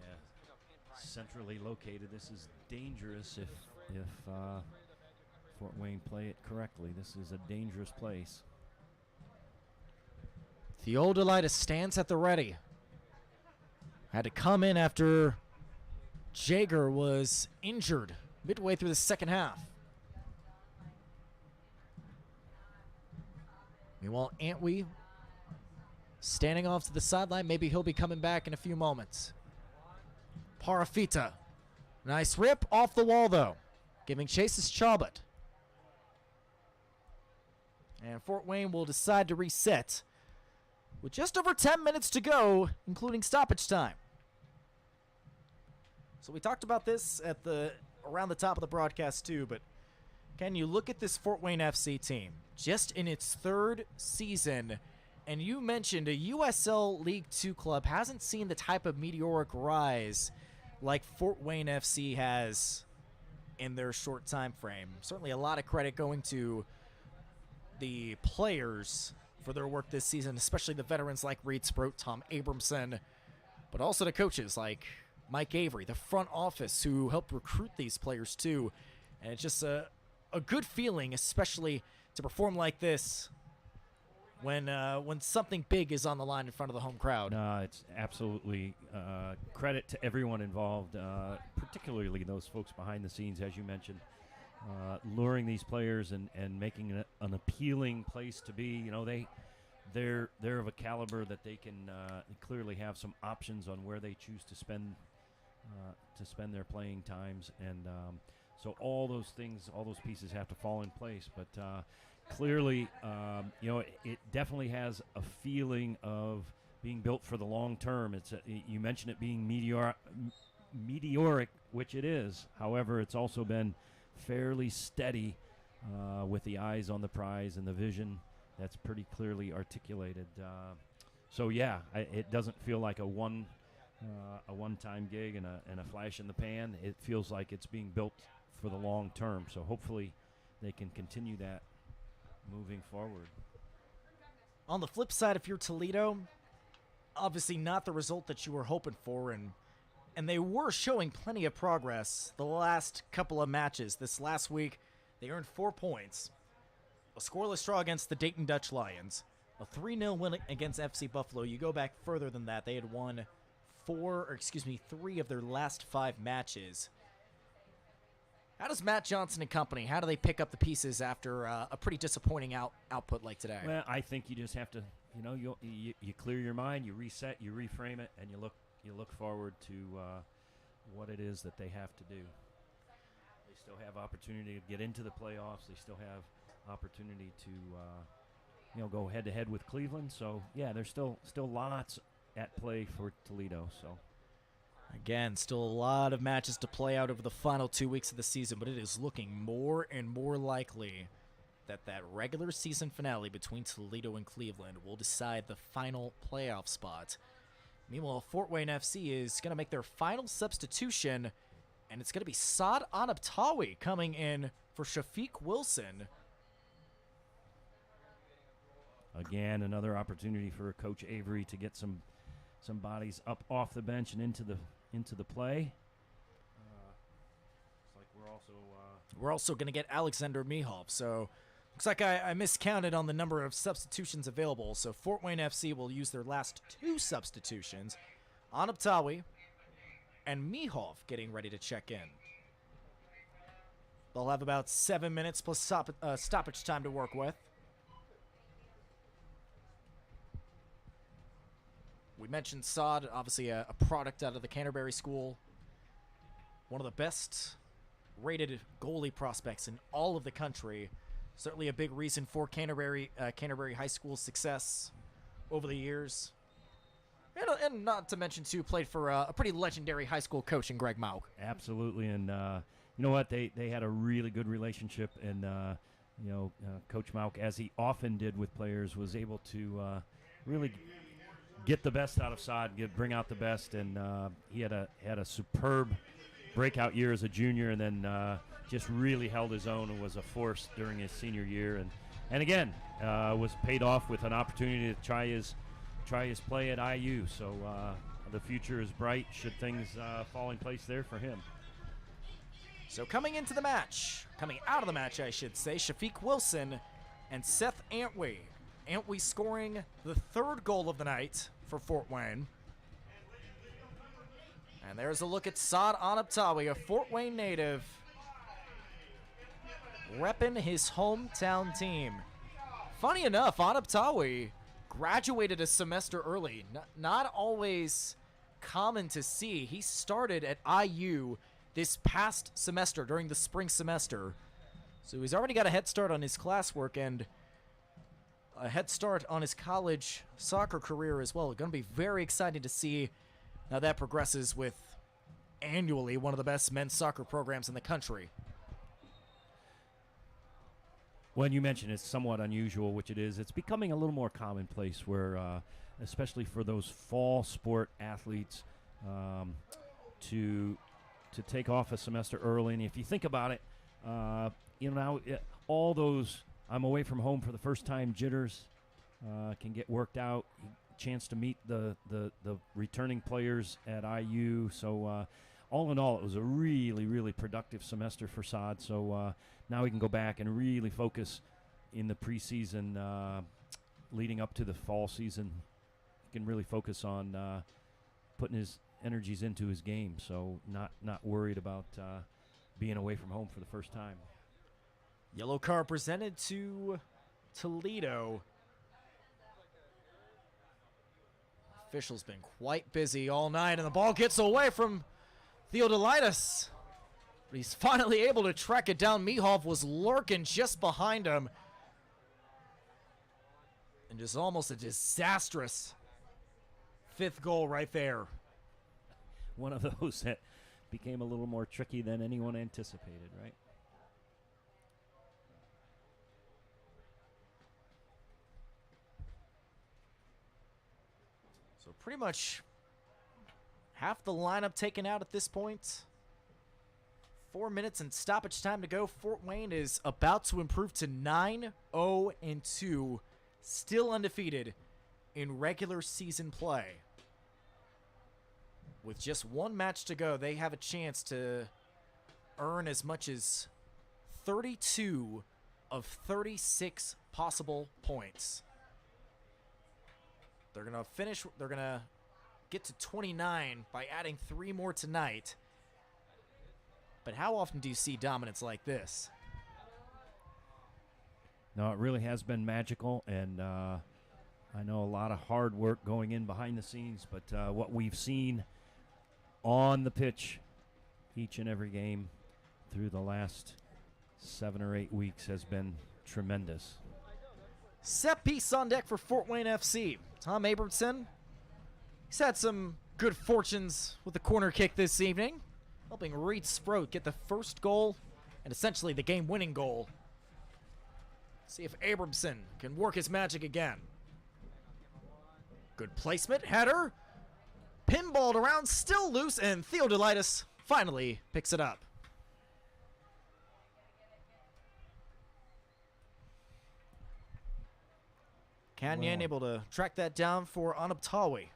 Yeah, centrally located. This is dangerous if Fort Wayne play it correctly. This is a dangerous place. Theodolitis stands at the ready. Had to come in after Jager was injured midway through the second half. Meanwhile, Antwi standing off to the sideline. Maybe he'll be coming back in a few moments. Parafita. Nice rip off the wall, though. Giving chase is Chabot. And Fort Wayne will decide to reset with just over 10 minutes to go, including stoppage time. So we talked about this at around the top of the broadcast too, but can you look at this Fort Wayne FC team just in its 3rd season, and you mentioned a USL League 2 club hasn't seen the type of meteoric rise like Fort Wayne FC has in their short time frame. Certainly a lot of credit going to the players for their work this season, especially the veterans like Reed Sproat, Tom Abramson, but also the coaches like Mike Avery, the front office who helped recruit these players too. And it's just a good feeling, especially to perform like this when something big is on the line in front of the home crowd. It's absolutely credit to everyone involved, particularly those folks behind the scenes, as you mentioned, luring these players and making it an appealing place to be. You know, they're of a caliber that they can clearly have some options on where they choose to spend to spend their playing times, and so all those things, all those pieces have to fall in place. But clearly, it definitely has a feeling of being built for the long term. You mentioned it being meteoric, which it is. However, it's also been fairly steady with the eyes on the prize and the vision that's pretty clearly articulated. So yeah, it doesn't feel like a one-time gig and a flash in the pan. It feels like it's being built for the long term. So hopefully they can continue that moving forward. On the flip side, if you're Toledo, obviously not the result that you were hoping for, and they were showing plenty of progress the last couple of matches. This last week, they earned 4 points, a scoreless draw against the Dayton Dutch Lions, a 3-0 win against FC Buffalo. You go back further than that, they had won 3 of their last 5 matches. How does Matt Johnson and company, how do they pick up the pieces after a pretty disappointing output like today? Well, I think you just have to, you clear your mind, you reset, you reframe it, and you look forward to what it is that they have to do. They still have opportunity to get into the playoffs. They still have opportunity to, go head-to-head with Cleveland. So, yeah, there's still lots at play for Toledo. So, again, still a lot of matches to play out over the final 2 weeks of the season, but it is looking more and more likely that regular season finale between Toledo and Cleveland will decide the final playoff spot. Meanwhile, Fort Wayne FC is going to make their final substitution, and it's going to be Saad Anabtawi coming in for Shafiq Wilson. Again, another opportunity for Coach Avery to get some bodies up off the bench and into the play. Looks like we're also going to get Alexander Mihov. So looks like I miscounted on the number of substitutions available. So Fort Wayne FC will use their last 2 substitutions, Anabtawi and Mihov getting ready to check in. They'll have about 7 minutes plus stoppage time to work with. We mentioned Saad, obviously a product out of the Canterbury School. One of the best rated goalie prospects in all of the country. Certainly a big reason for Canterbury High School's success over the years. And not to mention, too, played for a pretty legendary high school coach in Greg Mauk. Absolutely, and you know what? They had a really good relationship, and Coach Mauk, as he often did with players, was able to really get the best out of Saad, bring out the best, and he had a superb breakout year as a junior, and then just really held his own and was a force during his senior year, and again was paid off with an opportunity to try his play at IU. So the future is bright should things fall in place there for him. So coming out of the match, I should say, Shafiq Wilson and Seth Antwi. Antwi scoring the 3rd goal of the night for Fort Wayne. And there's a look at Saad Anabtawi, a Fort Wayne native, repping his hometown team. Funny enough, Anabtawi graduated a semester early. Not always common to see. He started at IU this past semester, during the spring semester. So he's already got a head start on his classwork and a head start on his college soccer career as well. Going to be very exciting to see how that progresses with annually one of the best men's soccer programs in the country. When you mentioned it's somewhat unusual, which it is, it's becoming a little more commonplace where, especially for those fall sport athletes, to take off a semester early. And if you think about it, all those I'm away from home for the first time jitters can get worked out. Chance to meet the returning players at IU. So all in all, it was a really, really productive semester for Saad. So now we can go back and really focus in the preseason leading up to the fall season. He can really focus on putting his energies into his game. So not worried about being away from home for the first time. Yellow card presented to Toledo. Officials been quite busy all night, and the ball gets away from Theodolitis. But he's finally able to track it down. Mihov was lurking just behind him. And just almost a disastrous 5th goal right there. One of those that became a little more tricky than anyone anticipated, right? So pretty much half the lineup taken out at this point. 4 minutes and stoppage time to go. Fort Wayne is about to improve to 9-0-2, still undefeated in regular season play. With just 1 match to go, they have a chance to earn as much as 32 of 36 possible points. They're going to get to 29 by adding 3 more tonight. But how often do you see dominance like this? No, it really has been magical, and I know a lot of hard work going in behind the scenes, but what we've seen on the pitch each and every game through the last 7 or 8 weeks has been tremendous. Set piece on deck for Fort Wayne FC. Tom Abramson, he's had some good fortunes with the corner kick this evening, helping Reed Sproat get the first goal and essentially the game-winning goal. See if Abramson can work his magic again. Good placement, header, pinballed around, still loose, and Theodolitis finally picks it up. Kanyan able to track that down for Anuptawi.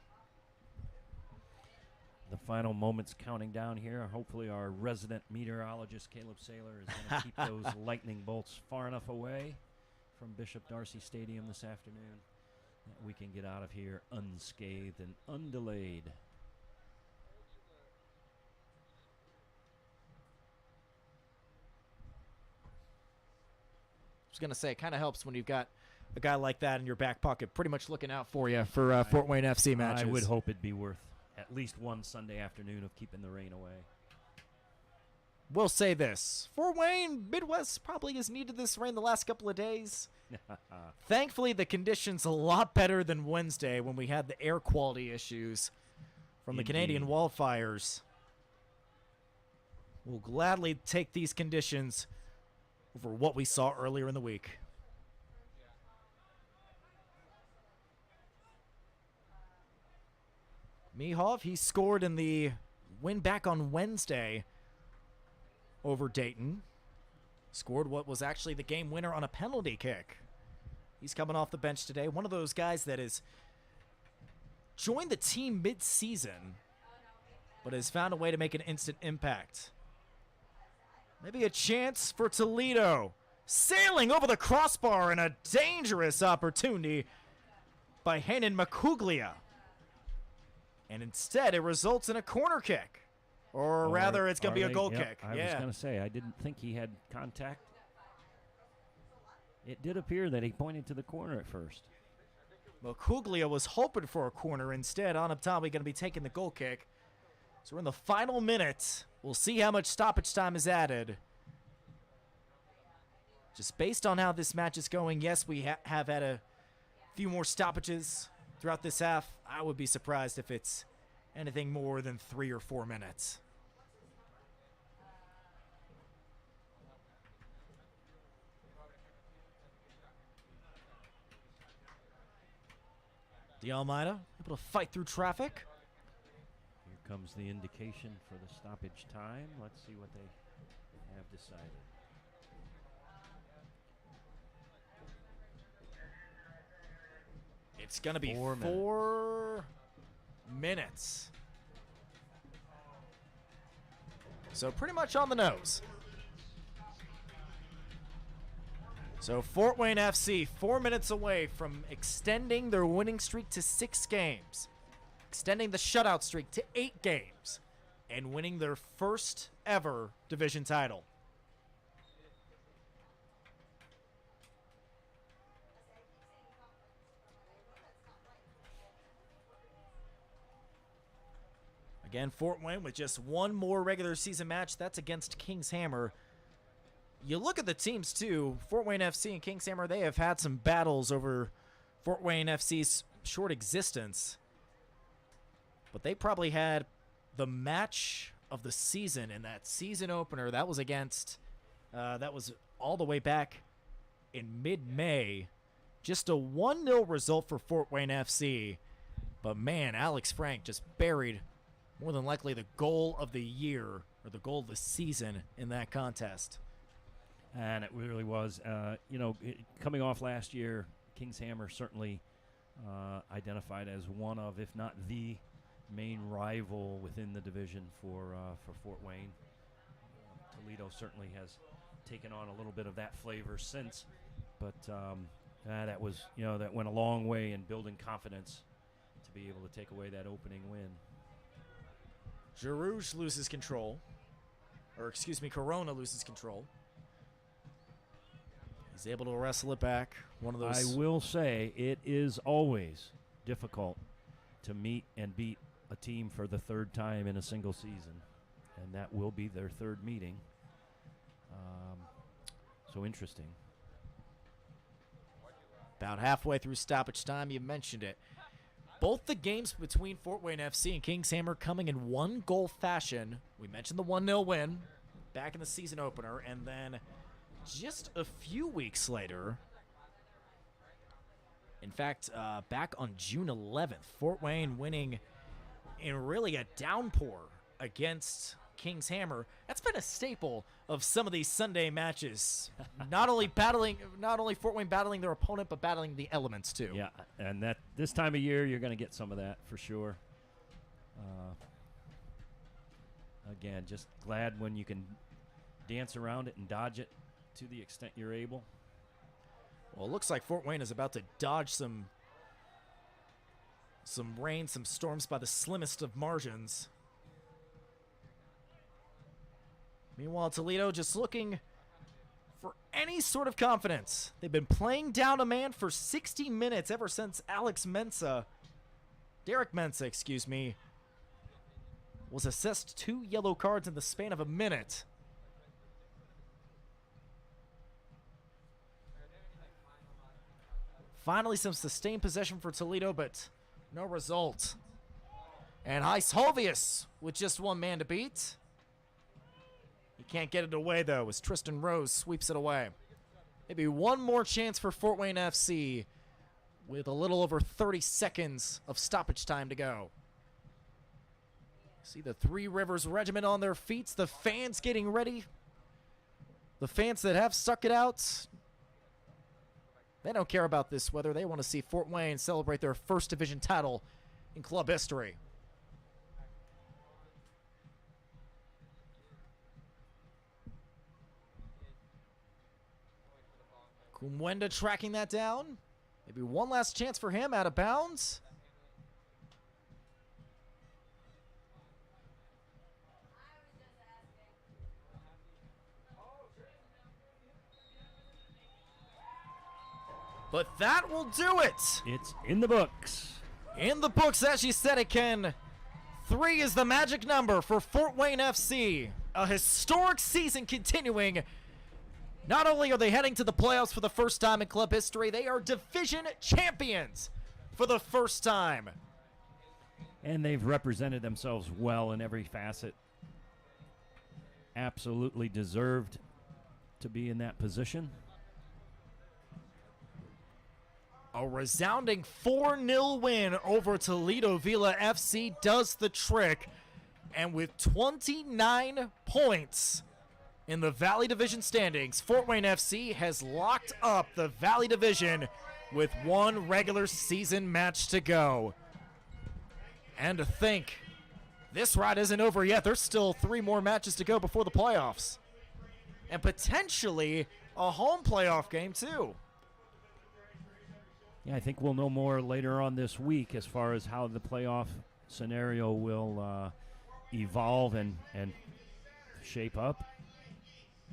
The final moments counting down here. Hopefully our resident meteorologist, Caleb Saylor, is going to keep those lightning bolts far enough away from Bishop Darcy Stadium this afternoon that we can get out of here unscathed and undelayed. I was going to say, it kind of helps when you've got a guy like that in your back pocket, pretty much looking out for you for Fort Wayne FC matches. I would hope it'd be worth at least one Sunday afternoon of keeping the rain away. We'll say this. Fort Wayne, Midwest probably has needed this rain the last couple of days. Thankfully, the conditions a lot better than Wednesday when we had the air quality issues from the Canadian wildfires. We'll gladly take these conditions over what we saw earlier in the week. Mihov, he scored in the win back on Wednesday over Dayton. Scored what was actually the game winner on a penalty kick. He's coming off the bench today. One of those guys that has joined the team mid-season, but has found a way to make an instant impact. Maybe a chance for Toledo. Sailing over the crossbar and a dangerous opportunity by Hanan Makuglia. And instead, it results in a corner kick. Or rather, it's going to be a goal kick. I was going to say, I didn't think he had contact. It did appear that he pointed to the corner at first. Makuglia was hoping for a corner. Instead, Anuptawi going to be taking the goal kick. So we're in the final minute. We'll see how much stoppage time is added. Just based on how this match is going, yes, we have had a few more stoppages throughout this half. I would be surprised if it's anything more than 3 or 4 minutes. De Almeida able to fight through traffic. Here comes the indication for the stoppage time. Let's see what they have decided. It's going to be 4 minutes. So pretty much on the nose. So Fort Wayne FC 4 minutes away from extending their winning streak to 6 games, extending the shutout streak to 8 games, and winning their first ever division title. Again, Fort Wayne with just one more regular season match. That's against Kings Hammer. You look at the teams, too. Fort Wayne FC and Kings Hammer, they have had some battles over Fort Wayne FC's short existence. But they probably had the match of the season in that season opener. That was against, that was all the way back in mid-May. Just a 1-0 result for Fort Wayne FC. But, man, Alex Frank just buried more than likely the goal of the year or the goal of the season in that contest. And it really was. Coming off last year, Kings Hammer certainly identified as one of, if not the main rival within the division for Fort Wayne. Toledo certainly has taken on a little bit of that flavor since, but that went a long way in building confidence to be able to take away that opening win. Jarouge loses control. Corona loses control. He's able to wrestle it back. One of those. I will say it is always difficult to meet and beat a team for the third time in a single season, and that will be their third meeting. So interesting. About halfway through stoppage time, you mentioned it. Both the games between Fort Wayne FC and Kings Hammer coming in one-goal fashion. We mentioned the 1-0 win back in the season opener, and then just a few weeks later, in fact, back on June 11th, Fort Wayne winning in really a downpour against Kings Hammer. That's been a staple of some of these Sunday matches. Not only Fort Wayne battling their opponent, but battling the elements too. Yeah, and that this time of year, you're going to get some of that for sure. Again, just glad when you can dance around it and dodge it to the extent you're able. Well, it looks like Fort Wayne is about to dodge some rain, some storms by the slimmest of margins. Meanwhile, Toledo just looking for any sort of confidence. They've been playing down a man for 60 minutes ever since Derek Mensa, was assessed 2 yellow cards in the span of a minute. Finally, some sustained possession for Toledo, but no result. And Heishovius with just one man to beat. He can't get it away, though, as Tristan Rose sweeps it away. Maybe one more chance for Fort Wayne FC with a little over 30 seconds of stoppage time to go. See the Three Rivers Regiment on their feet, the fans getting ready. The fans that have stuck it out, they don't care about this weather. They want to see Fort Wayne celebrate their first division title in club history. Kumwenda tracking that down. Maybe one last chance for him out of bounds. But that will do it. It's in the books. In the books, as you said it, Ken. 3 is the magic number for Fort Wayne FC. A historic season continuing. Not only are they heading to the playoffs for the first time in club history, they are division champions for the first time. And they've represented themselves well in every facet. Absolutely deserved to be in that position. A resounding 4-0 win over Toledo Villa FC does the trick. And with 29 points in the Valley Division standings, Fort Wayne FC has locked up the Valley Division with one regular season match to go. And to think, this ride isn't over yet. There's still 3 more matches to go before the playoffs. And potentially a home playoff game too. Yeah, I think we'll know more later on this week as far as how the playoff scenario will evolve and shape up.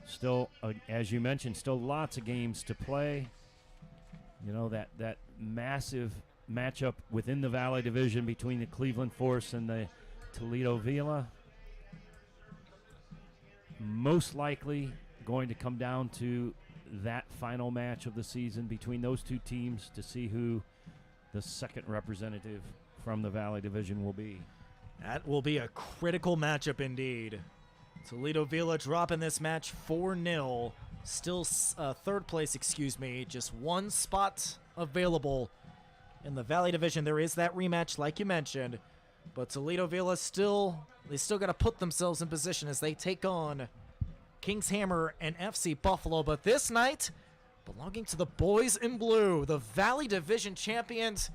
Still, as you mentioned, still lots of games to play. You know, that massive matchup within the Valley Division between the Cleveland Force and the Toledo Villa. Most likely going to come down to that final match of the season between those two teams to see who the second representative from the Valley Division will be. That will be a critical matchup indeed. Toledo Villa dropping this match 4-0. Still third place, just one spot available in the Valley Division. There is that rematch like you mentioned, but Toledo Villa still got to put themselves in position as they take on Kings Hammer and FC Buffalo. But this night, belonging to the boys in blue, the Valley Division champions.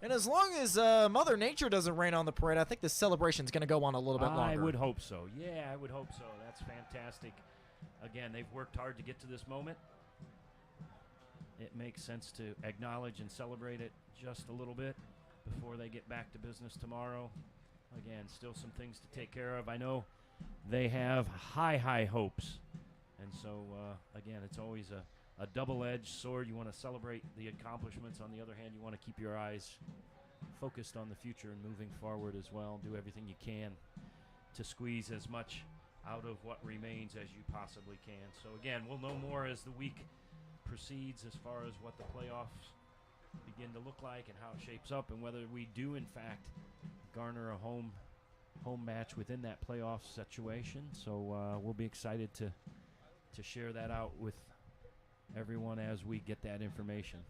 And as long as Mother Nature doesn't rain on the parade, I think this celebration's going to go on a little bit longer. I would hope so. Yeah, I would hope so. That's fantastic. Again, they've worked hard to get to this moment. It makes sense to acknowledge and celebrate it just a little bit before they get back to business tomorrow. Again, still some things to take care of. I know they have high hopes. And so, again, it's always a double-edged sword. You want to celebrate the accomplishments. On the other hand, you want to keep your eyes focused on the future and moving forward as well. Do everything you can to squeeze as much out of what remains as you possibly can. So, again, we'll know more as the week proceeds as far as what the playoffs begin to look like and how it shapes up and whether we do, in fact, garner a home match within that playoff situation. So we'll be excited to share that out with everyone as we get that information.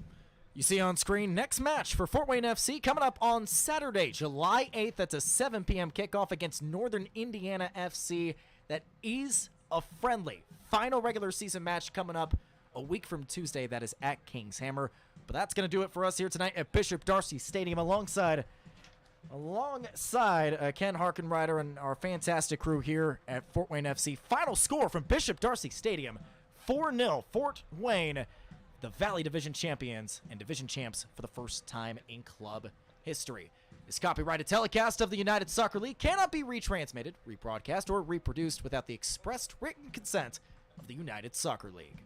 You see on screen, next match for Fort Wayne FC coming up on Saturday, July 8th. That's a 7 p.m. kickoff against Northern Indiana FC. That is a friendly final regular season match coming up a week from Tuesday. That is at Kings Hammer. But that's going to do it for us here tonight at Bishop Darcy Stadium alongside Ken Harkenrider and our fantastic crew here at Fort Wayne FC. Final score from Bishop Darcy Stadium, 4-0 Fort Wayne, the Valley Division champions and division champs for the first time in club history. This copyrighted telecast of the United Soccer League cannot be retransmitted, rebroadcast, or reproduced without the expressed written consent of the United Soccer League.